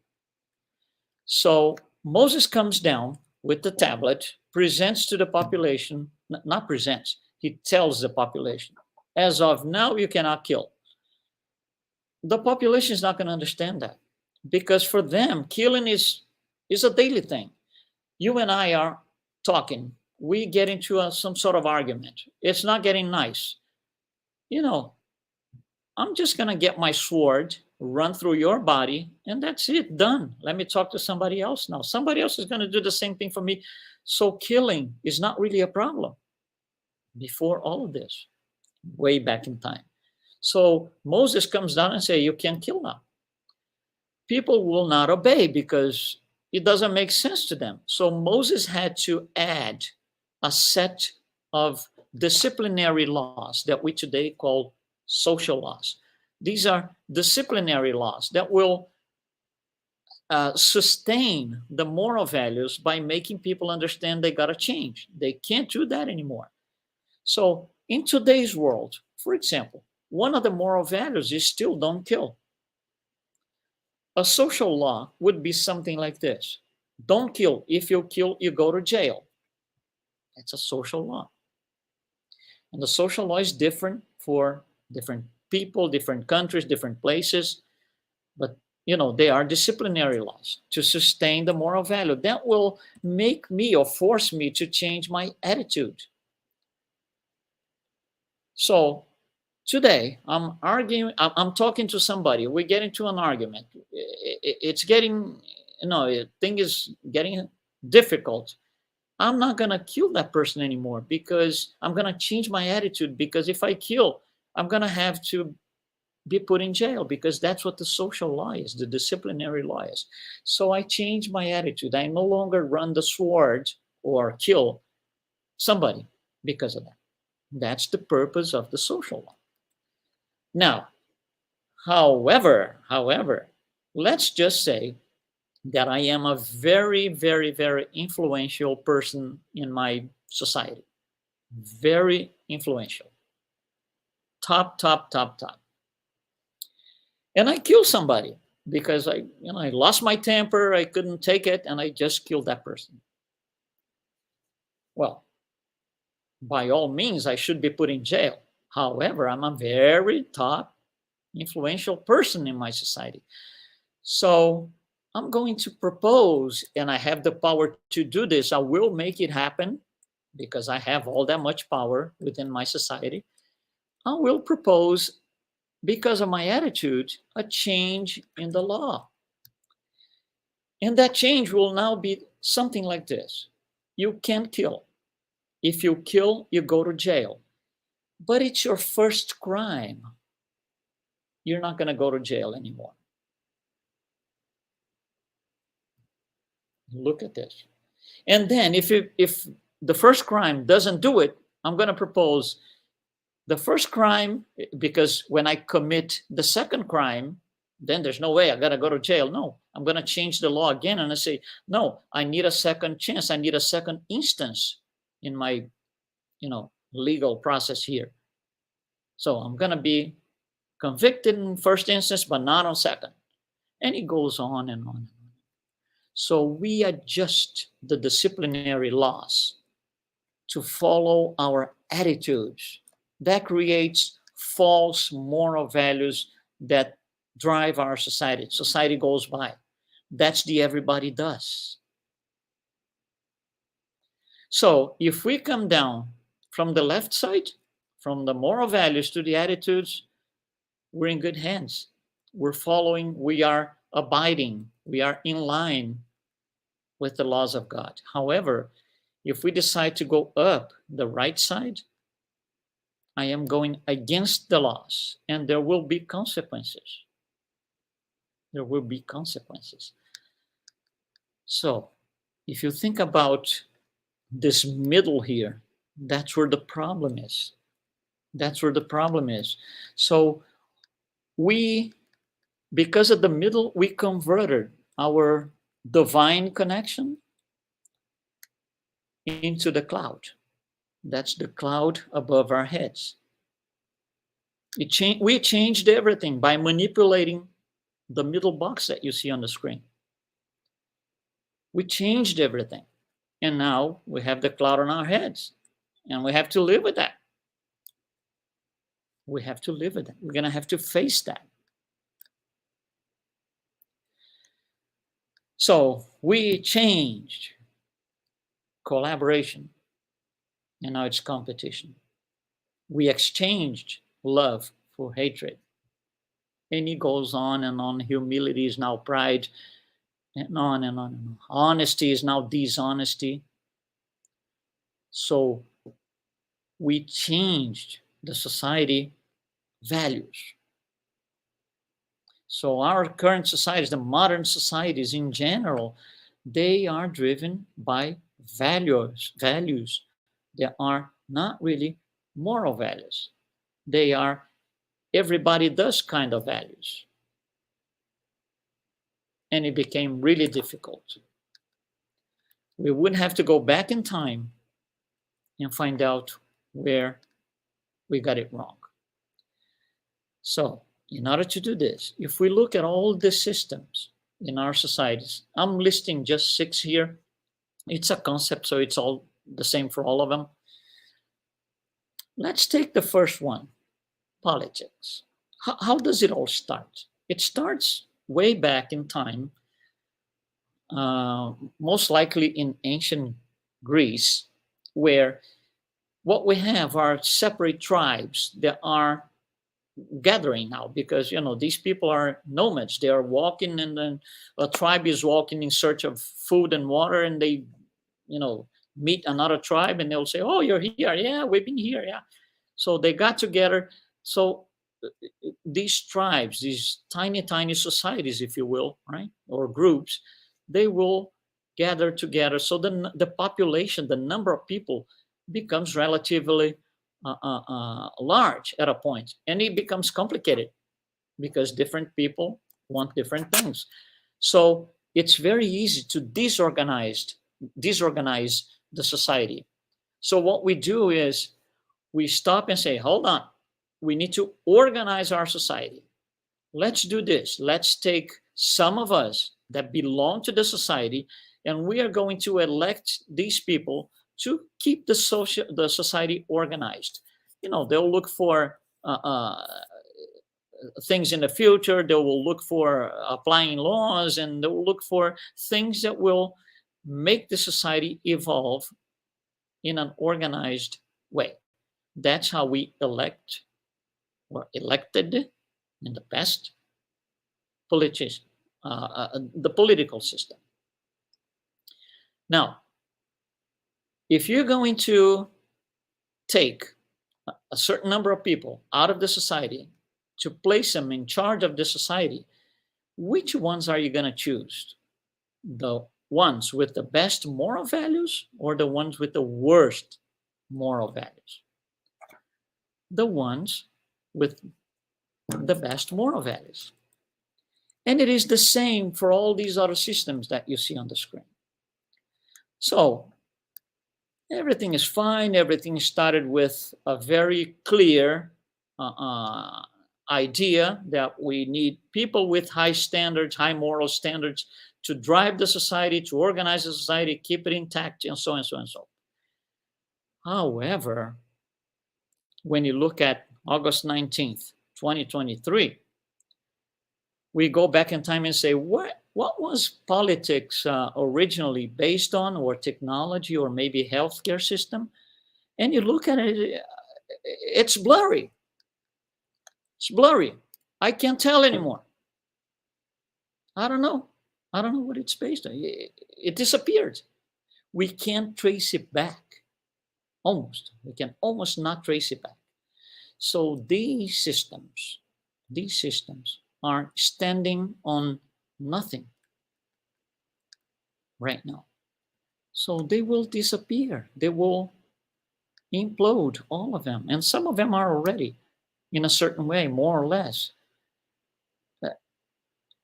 S2: So Moses comes down with the tablet, presents to the population, not presents, he tells the population, as of now, you cannot kill. The population is not going to understand that, because for them, killing is a daily thing. You and I are talking. We get into some sort of argument. It's not getting nice. You know, I'm just going to get my sword, run through your body, and that's it, done. Let me talk to somebody else now. Somebody else is going to do the same thing for me. So killing is not really a problem before all of this, way back in time. So Moses comes down and says, you can't kill now. People will not obey because it doesn't make sense to them. So Moses had to add a set of disciplinary laws that we today call social laws. These are disciplinary laws that will sustain the moral values by making people understand they got to change. They can't do that anymore. So in today's world, for example, one of the moral values is still don't kill. A social law would be something like this. Don't kill. If you kill, you go to jail. That's a social law. And the social law is different for different people, different countries, different places. But, they are disciplinary laws to sustain the moral value. That will make me or force me to change my attitude. So today, I'm talking to somebody. We get into an argument. It's getting, thing is getting difficult. I'm not going to kill that person anymore because I'm going to change my attitude, because if I kill, I'm going to have to be put in jail, because that's what the social law is, the disciplinary law is. So I change my attitude. I no longer run the sword or kill somebody because of that. That's the purpose of the social law. Now, however, let's just say that I am a very, very, very influential person in my society. Very influential. Top. And I kill somebody because I lost my temper, I couldn't take it, and I just killed that person. Well, by all means, I should be put in jail. However, I'm a very top influential person in my society. So I'm going to propose, and I have the power to do this. I will make it happen because I have all that much power within my society. I will propose, because of my attitude, a change in the law. And that change will now be something like this. You can't kill. If you kill, you go to jail. But it's your first crime. You're not going to go to jail anymore. Look at this. And then if the first crime doesn't do it, I'm going to propose the first crime, because when I commit the second crime, then there's no way I got to go to jail. No, I'm going to change the law again. And I say, no, I need a second chance. I need a second instance in my, legal process here. So I'm going to be convicted in first instance, but not on second. And it goes on and on. So we adjust the disciplinary laws to follow our attitudes. That creates false moral values that drive our society. Society goes by. That's the everybody does. So if we come down from the left side, from the moral values to the attitudes, we're in good hands. We're following, we are abiding, we are in line with the laws of God. However, if we decide to go up the right side, I am going against the laws, and there will be consequences. There will be consequences. So if you think about this middle here, that's where the problem is. That's where the problem is. So because of the middle, we converted our divine connection into the cloud. That's the cloud above our heads. We changed everything by manipulating the middle box that you see on the screen. We changed everything. And now we have the cloud on our heads. And we have to live with that. We have to live with that. We're going to have to face that. So we changed collaboration, and now it's competition. We exchanged love for hatred. And it goes on and on. Humility is now pride, and on and on and on. Honesty is now dishonesty. So we changed the society values. So our current societies, the modern societies in general, they are driven by values that are not really moral values. They are everybody does kind of values. And it became really difficult. We would have to go back in time and find out where we got it wrong. So, in order to do this, if we look at all the systems in our societies, I'm listing just 6 here. It's a concept, so it's all the same for all of them. Let's take the first one, politics. How does it all start? It starts way back in time, most likely in ancient Greece, where what we have are separate tribes that are gathering now, because these people are nomads. They are walking, and then a tribe is walking in search of food and water, and they meet another tribe, and they'll say, oh, you're here, yeah, we've been here, yeah. So they got together. So these tribes, these tiny societies, if you will, right, or groups, they will gather together. So the population, the number of people, becomes relatively large at a point, and it becomes complicated because different people want different things. So it's very easy to disorganize the society. So what we do is we stop and say, hold on, we need to organize our society. Let's do this. Let's take some of us that belong to the society, and we are going to elect these people to keep the society organized. They'll look for things in the future. They will look for applying laws, and they will look for things that will make the society evolve in an organized way. That's how we elect or elected in the past politicians, the political system. Now, if you're going to take a certain number of people out of the society to place them in charge of the society, which ones are you going to choose? The ones with the best moral values or the ones with the worst moral values? The ones with the best moral values. And it is the same for all these other systems that you see on the screen. So everything is fine. Everything started with a very clear idea that we need people with high standards, high moral standards, to drive the society, to organize the society, keep it intact, and so on and so on and so on. However, when you look at August 19th, 2023, we go back in time and say, what was politics originally based on, or technology, or maybe healthcare system? And you look at it, it's blurry. It's blurry. I can't tell anymore. I don't know what it's based on. It disappeared. We can't trace it back. We can almost not trace it back. So these systems are standing on nothing right now. So they will disappear. They will implode, all of them. And some of them are already, in a certain way, more or less.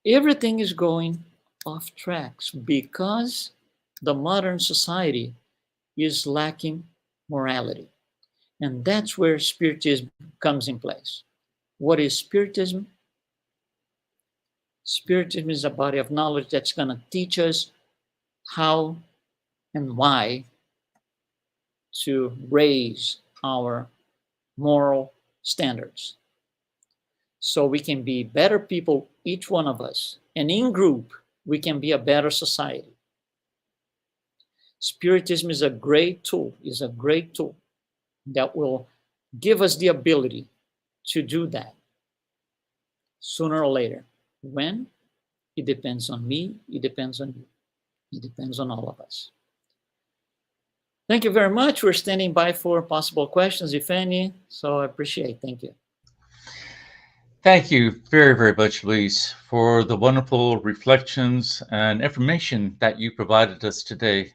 S2: Everything is going off tracks because the modern society is lacking morality. And that's where Spiritism comes in place. What is Spiritism? Spiritism is a body of knowledge that's going to teach us how and why to raise our moral standards, so we can be better people, each one of us. And in group, we can be a better society. Spiritism is a great tool, that will give us the ability to do that sooner or later. When? It depends on me, it depends on you, it depends on all of us. Thank you very much. We're standing by for possible questions, if any. So I appreciate it. Thank you.
S1: Thank you very, very much, Luis, for the wonderful reflections and information that you provided us today.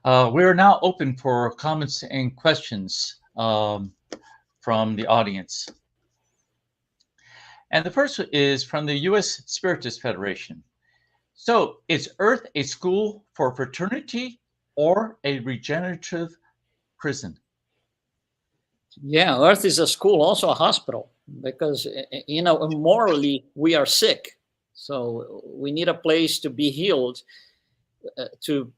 S1: We are now open for comments and questions. from the audience. And the first is from the U.S. Spiritist Federation. So, is Earth a school for fraternity or a regenerative prison?
S2: Yeah, Earth is a school, also a hospital, because, morally we are sick. So we need a place to be healed, to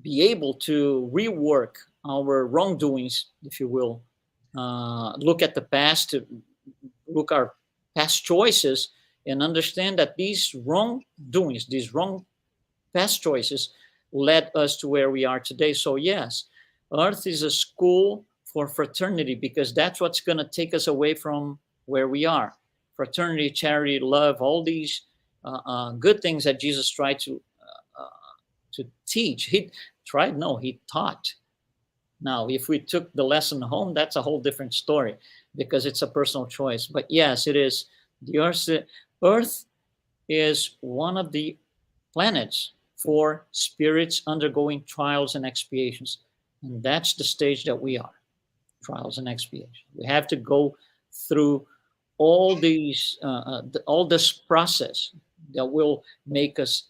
S2: be able to rework our wrongdoings, if you will. Look at the past, to look our past choices, and understand that these wrongdoings, these wrong past choices, led us to where we are today. So yes, Earth is a school for fraternity, because that's what's going to take us away from where we are. Fraternity, charity, love, all these good things that Jesus tried to teach. He tried, no, he taught. Now, if we took the lesson home, that's a whole different story, because it's a personal choice. But yes, it is. The Earth is one of the planets for spirits undergoing trials and expiations. And that's the stage that we are, trials and expiations. We have to go through all all this process that will make us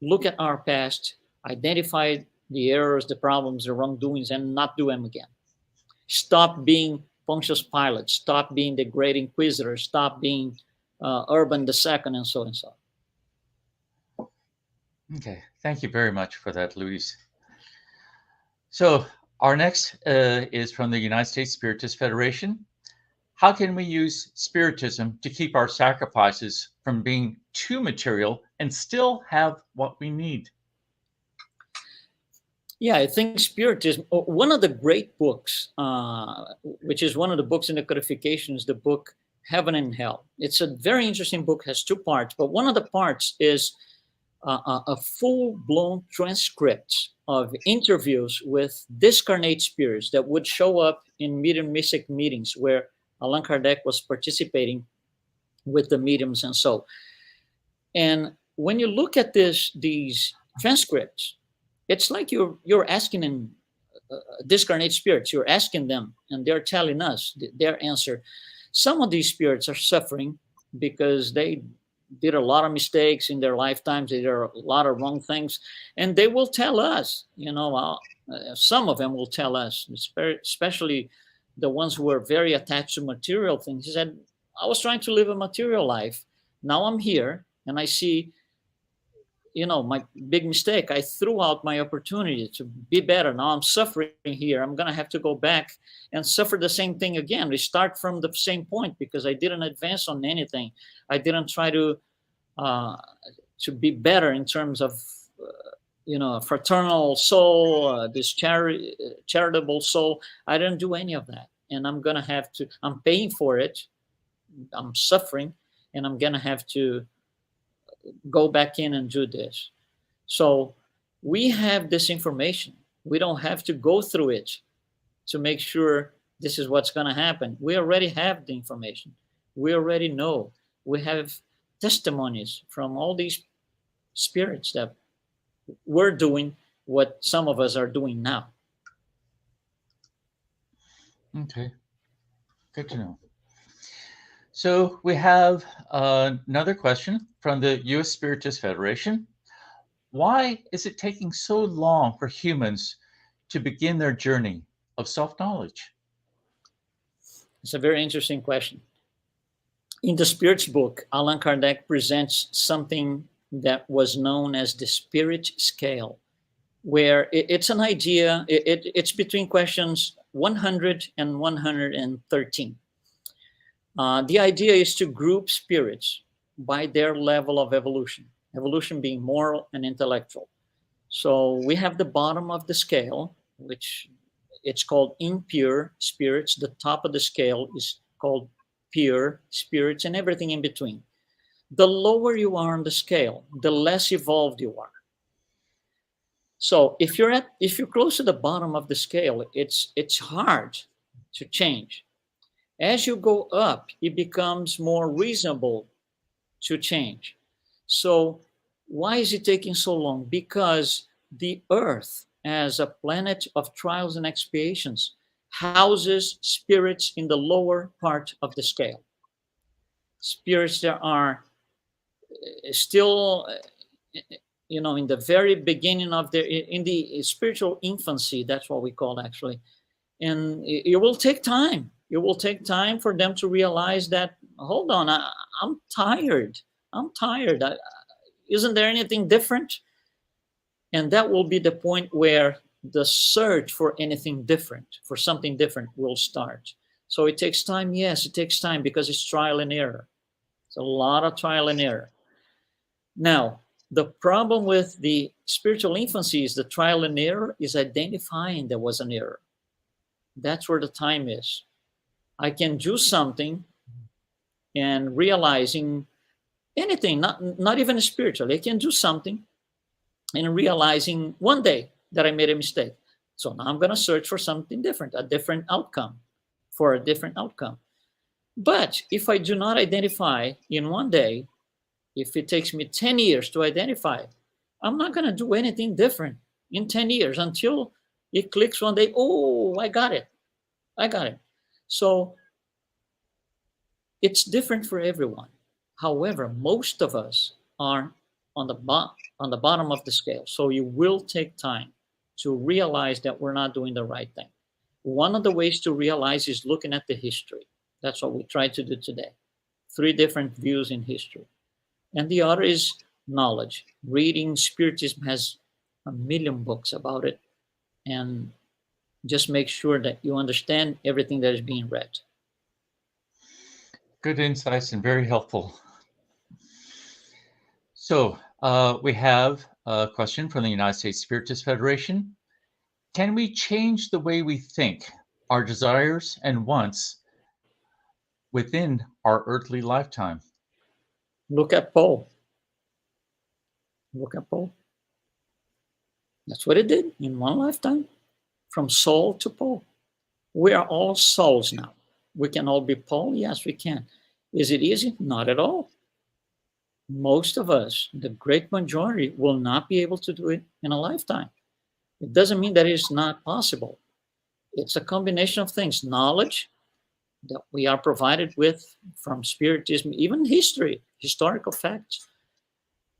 S2: look at our past, identify the errors, the problems, the wrongdoings, and not do them again. Stop being Pontius Pilate. Stop being the great inquisitor. Stop being Urban II, and so and so.
S1: Okay, thank you very much for that, Luis. So our next is from the United States Spiritist Federation. How can we use Spiritism to keep our sacrifices from being too material and still have what we need?
S2: Yeah, I think Spiritism, one of the great books, which is one of the books in the codification, is the book Heaven and Hell. It's a very interesting book, has two parts, but one of the parts is a full-blown transcript of interviews with discarnate spirits that would show up in medium mystic meetings where Allan Kardec was participating with the mediums and so. And when you look at these transcripts, it's like you're asking in discarnate spirits. You're asking them, and they're telling us their answer. Some of these spirits are suffering because they did a lot of mistakes in their lifetimes. They did a lot of wrong things, and they will tell us. Some of them will tell us, especially the ones who are very attached to material things. He said, "I was trying to live a material life. Now I'm here, and I see." My big mistake. I threw out my opportunity to be better. Now I'm suffering here. I'm going to have to go back and suffer the same thing again. We start from the same point because I didn't advance on anything. I didn't try to be better in terms of, a fraternal soul, this charitable soul. I didn't do any of that. And I'm going to have to, I'm paying for it. I'm suffering, and I'm going to have to go back in and do this. So we have this information. We don't have to go through it to make sure this is what's going to happen. We already have the information. We already know. We have testimonies from all these spirits that we're doing what some of us are doing now.
S1: Okay, good to know. So we have another question from the U.S. Spiritist Federation. Why is it taking so long for humans to begin their journey of self-knowledge?
S2: It's a very interesting question. In the Spirit's book, Allan Kardec presents something that was known as the Spirit Scale, where it's an idea, it's between questions 100 and 113. The idea is to group spirits by their level of evolution being moral and intellectual. So we have the bottom of the scale, which it's called impure spirits. The top of the scale is called pure spirits, and everything in between. The lower you are on the scale, the less evolved you are. So if you're close to the bottom of the scale, it's hard to change. As you go up, it becomes more reasonable to change. So why is it taking so long? Because the Earth, as a planet of trials and expiations, houses spirits in the lower part of the scale. Spirits that are still, in the very beginning of in the spiritual infancy. That's what we call, actually. And it will take time. It will take time for them to realize that, hold on, I'm tired. I'm tired. Isn't there anything different? And that will be the point where the search for anything different, for something different, will start. So it takes time. Yes, it takes time because it's trial and error. It's a lot of trial and error. Now, the problem with the spiritual infancy is the trial and error is identifying there was an error. That's where the time is. I can do something and realizing anything, not even spiritual. I can do something and realizing one day that I made a mistake. So now I'm going to search for something different, a different outcome, for a different outcome. But if I do not identify in one day, if it takes me 10 years to identify, I'm not going to do anything different in 10 years until it clicks one day. Oh, I got it. I got it. So it's different for everyone. However, most of us are on the bottom of the scale. So you will take time to realize that we're not doing the right thing. One of the ways to realize is looking at the history. That's what we try to do today. 3 different views in history. And the other is knowledge. Reading. Spiritism has a million books about it. And just make sure that you understand everything that is being read.
S1: Good insights and very helpful. So we have a question from the United States Spiritist Federation. Can we change the way we think, our desires and wants within our earthly lifetime?
S2: Look at Paul. Look at Paul. That's what he did in one lifetime, from Saul to Paul. We are all Sauls now. We can all be Paul? Yes, we can. Is it easy? Not at all. Most of us, the great majority, will not be able to do it in a lifetime. It doesn't mean that it's not possible. It's a combination of things. Knowledge that we are provided with from Spiritism, even history, historical facts,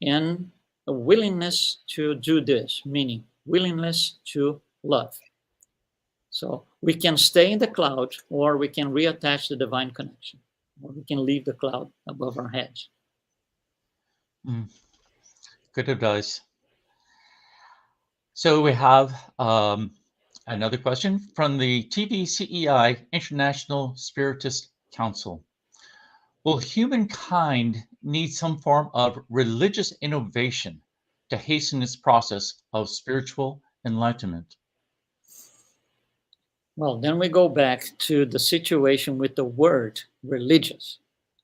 S2: and a willingness to do this, meaning willingness to love. So we can stay in the cloud, or we can reattach the divine connection, or we can leave the cloud above our heads.
S1: Good advice. So we have another question from the TVCEI International Spiritist Council. Will humankind need some form of religious innovation to hasten its process of spiritual enlightenment?
S2: Well, then we go back to the situation with the word religious.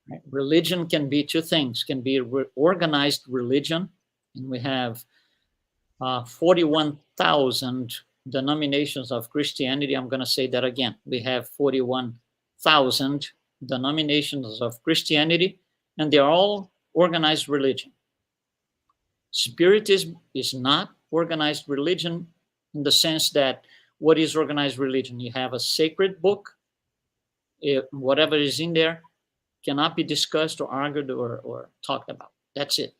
S2: Right? Religion can be 2 things. Can be organized religion, and we have 41,000 denominations of Christianity. I'm going to say that again. We have 41,000 denominations of Christianity, and they're all organized religion. Spiritism is not organized religion in the sense that, what is organized religion? You have a sacred book. Whatever is in there cannot be discussed or argued or talked about. That's it.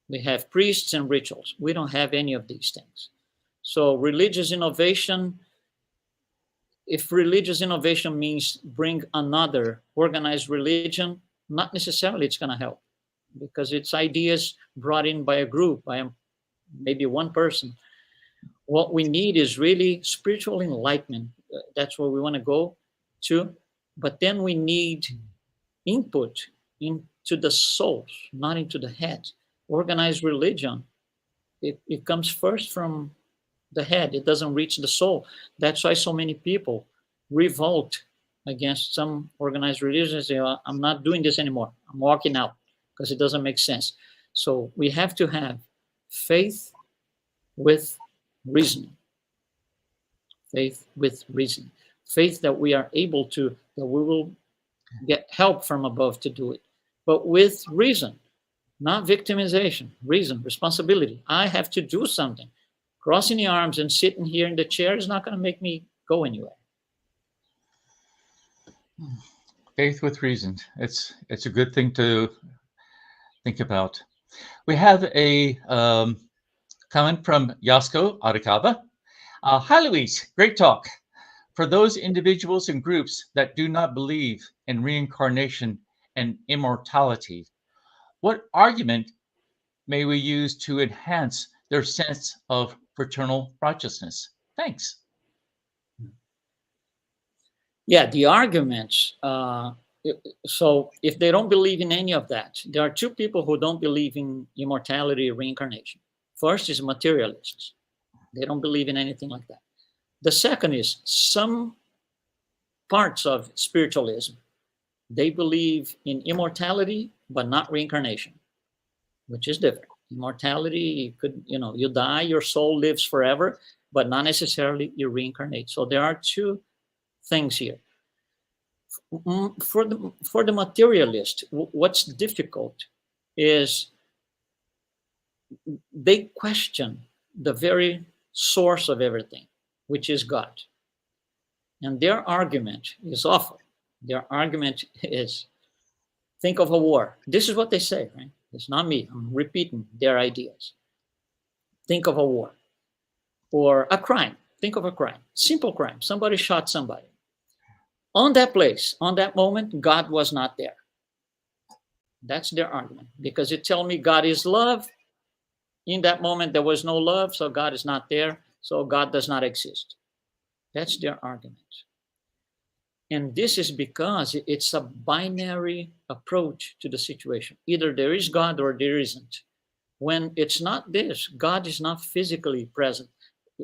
S2: We have priests and rituals. We don't have any of these things. So religious innovation, if religious innovation means bring another organized religion, not necessarily it's going to help, because it's ideas brought in by a group, by maybe one person. What we need is really spiritual enlightenment. That's where we want to go to. But then we need input into the soul, not into the head. Organized religion, it comes first from the head. It doesn't reach the soul. That's why so many people revolt against some organized religion and say, I'm not doing this anymore. I'm walking out because it doesn't make sense. So we have to have faith with reasoning. Faith with reason. Faith that we are able to, that we will get help from above to do it. But with reason, not victimization. Reason, responsibility. I have to do something. Crossing the arms and sitting here in the chair is not going to make me go anywhere. I have to do something.
S1: Faith with reason. It's a good thing to think about. We have a comment from Yasko Arakawa. Hi, Luis. Great talk. For those individuals and groups that do not believe in reincarnation and immortality, what argument may we use to enhance their sense of fraternal righteousness? Thanks.
S2: Yeah, the arguments. So if they don't believe in any of that, there are two people who don't believe in immortality or reincarnation. First is materialists. They don't believe in anything like that. The second is some parts of spiritualism. They believe in immortality, but not reincarnation, which is different. Immortality could, you die, your soul lives forever, but not necessarily you reincarnate. So there are two things here. For the materialist, what's difficult is they question the very source of everything, which is God. And their argument is awful. Their argument is, think of a war. This is what they say, right? It's not me. I'm repeating their ideas. Think of a war or a crime. Think of a crime, simple crime. Somebody shot somebody. On that place, on that moment, God was not there. That's their argument, because you tell me God is love. In that moment, there was no love, so God is not there, so God does not exist. That's their argument. And this is because it's a binary approach to the situation. Either there is God or there isn't. When it's not this, God is not physically present.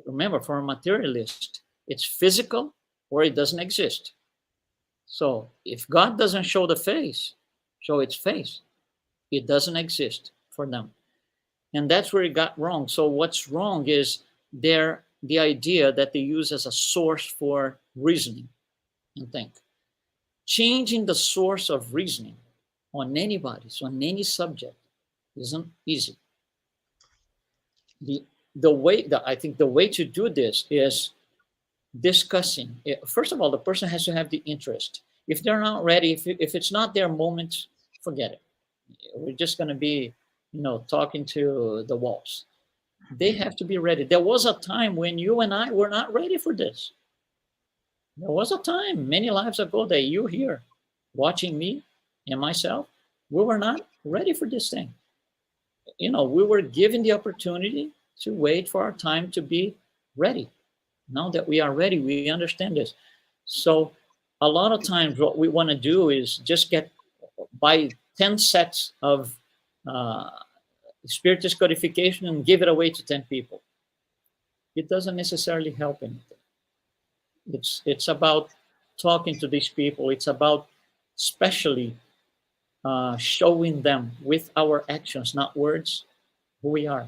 S2: Remember, for a materialist, it's physical or it doesn't exist. So if God doesn't show its face, it doesn't exist for them. And that's where it got wrong. So what's wrong is the idea that they use as a source for reasoning and think. Changing the source of reasoning on anybody, so on any subject, isn't easy. I think the way to do this is discussing. First of all, the person has to have the interest. If they're not ready, if it's not their moment, forget it. We're just going to be, talking to the walls. They have to be ready. There was a time when you and I were not ready for this. There was a time many lives ago that you here watching me and myself, we were not ready for this thing. We were given the opportunity to wait for our time to be ready. Now that we are ready, we understand this. So a lot of times what we want to do is just buy 10 sets of Spiritist codification and give it away to 10 people. It doesn't necessarily help anything. It's about talking to these people. It's about especially showing them with our actions, not words, who we are.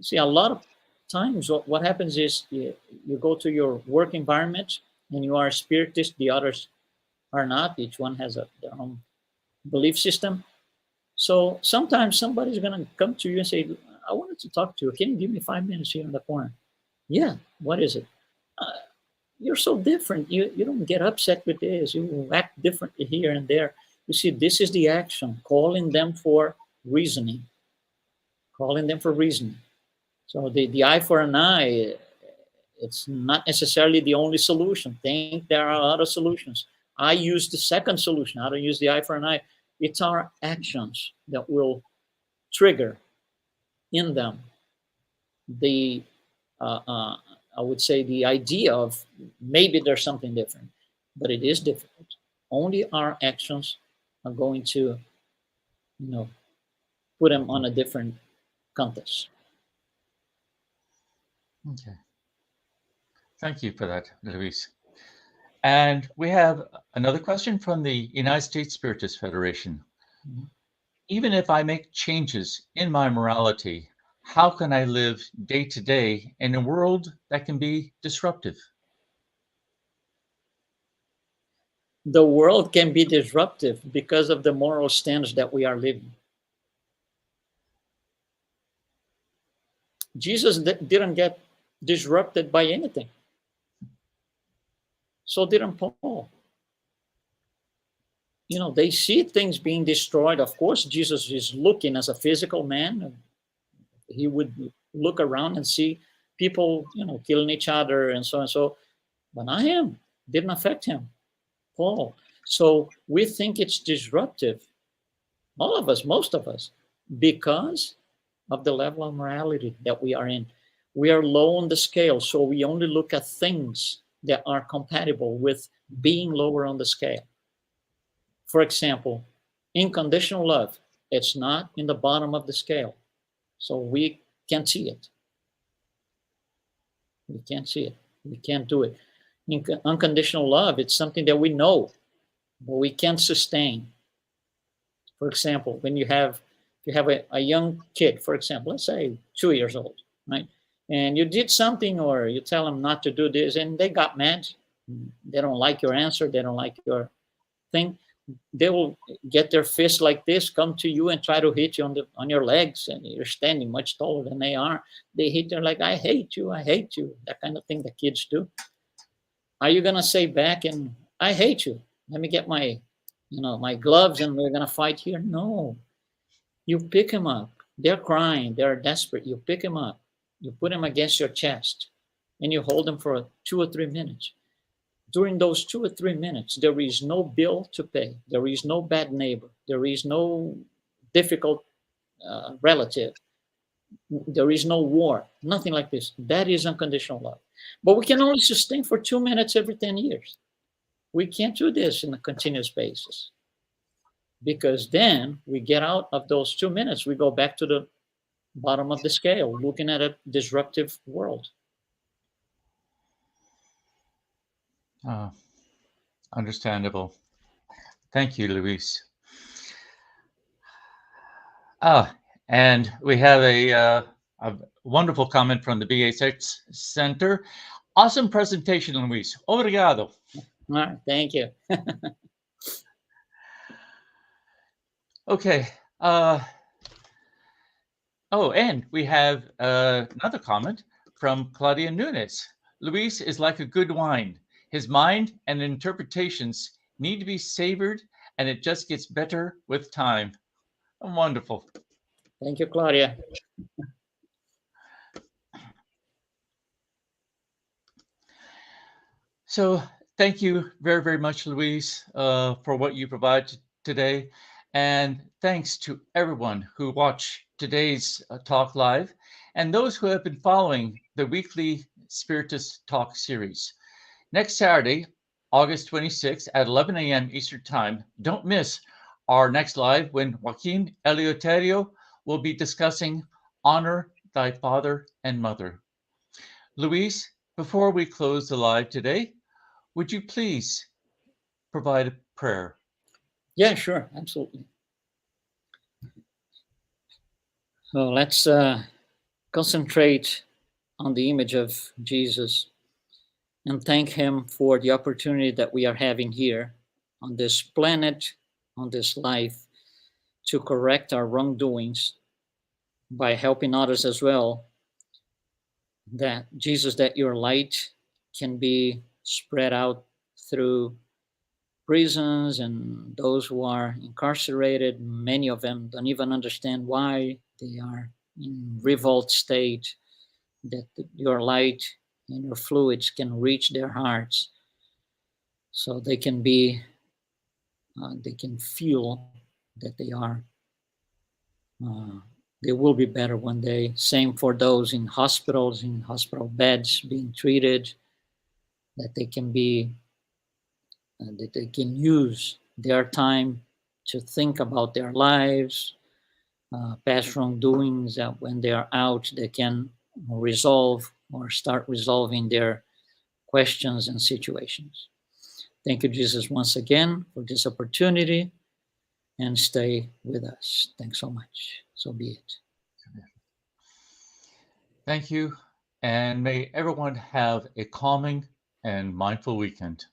S2: See, a lot of times what happens is you go to your work environment and you are a Spiritist, the others are not. Each one has their own belief system. So sometimes somebody's going to come to you and say, I wanted to talk to you. Can you give me 5 minutes here in the corner? Yeah, what is it? You're so different. You don't get upset with this. You act differently here and there. You see, this is the action, calling them for reasoning. Calling them for reasoning. So the eye for an eye, it's not necessarily the only solution. Think there are other solutions. I use the second solution. I don't use the eye for an eye. It's our actions that will trigger in them I would say the idea of maybe there's something different, but it is difficult. Only our actions are going to, put them on a different context.
S1: Okay. Thank you for that, Luis. And we have another question from the United States Spiritist Federation. Mm-hmm. Even if I make changes in my morality, how can I live day to day in a world that can be disruptive?
S2: The world can be disruptive because of the moral standards that we are living. Jesus didn't get disrupted by anything. So didn't Paul. they see things being destroyed. Of course, Jesus is looking as a physical man. He would look around and see people, killing each other and so and so. But not him. Didn't affect him. Paul. So we think it's disruptive, all of us, most of us, because of the level of morality that we are in. We are low on the scale, so we only look at things that are compatible with being lower on the scale. For example, unconditional love, it's not in the bottom of the scale, so we can't see it. We can't see it. We can't do it. Unconditional love, it's something that we know, but we can't sustain. For example, when you have a young kid, for example, let's say 2 years old, right? And you did something, or you tell them not to do this, and they got mad. They don't like your answer. They don't like your thing. They will get their fist like this, come to you and try to hit you on your legs, and you're standing much taller than they are. They hit you like, I hate you, that kind of thing that kids do. Are you gonna say back, and I hate you? Let me get my gloves and we're gonna fight here? No. You pick them up. They're crying, they're desperate. You pick them up, you put them against your chest, and you hold them for 2 or 3 minutes. During those 2 or 3 minutes, there is no bill to pay. There is no bad neighbor. There is no difficult relative. There is no war. Nothing like this. That is unconditional love. But we can only sustain for 2 minutes every 10 years. We can't do this on a continuous basis, because then we get out of those 2 minutes. We go back to the bottom of the scale, looking at a disruptive world.
S1: Understandable. Thank you, Luis. And we have a wonderful comment from the BHX Center. Awesome presentation, Luis. Obrigado.
S2: All right, thank you.
S1: Okay. And we have another comment from Claudia Nunes. Luis is like a good wine. His mind and interpretations need to be savored, and it just gets better with time. Wonderful.
S2: Thank you, Claudia.
S1: So thank you very, very much, Luis, for what you provide today. And thanks to everyone who watched today's talk live, and those who have been following the weekly Spiritist Talk series. Next Saturday, August 26th at 11 a.m. Eastern Time, don't miss our next live when Joaquin Eleuterio will be discussing Honor Thy Father and Mother. Luis, before we close the live today, would you please provide a prayer?
S2: Yeah, sure, absolutely. So let's concentrate on the image of Jesus and thank him for the opportunity that we are having here on this planet, on this life, to correct our wrongdoings by helping others as well. That Jesus, that your light can be spread out through prisons and those who are incarcerated. Many of them don't even understand why they are in revolt state, that your light and your fluids can reach their hearts so they can be, they can feel that they will be better one day. Same for those in hospitals, in hospital beds being treated, that they can be, that they can use their time to think about their lives, past wrongdoings, that when they are out, they can resolve or start resolving their questions and situations. Thank you, Jesus, once again for this opportunity, and stay with us. Thanks so much. So be it.
S1: Thank you, and may everyone have a calming and mindful weekend.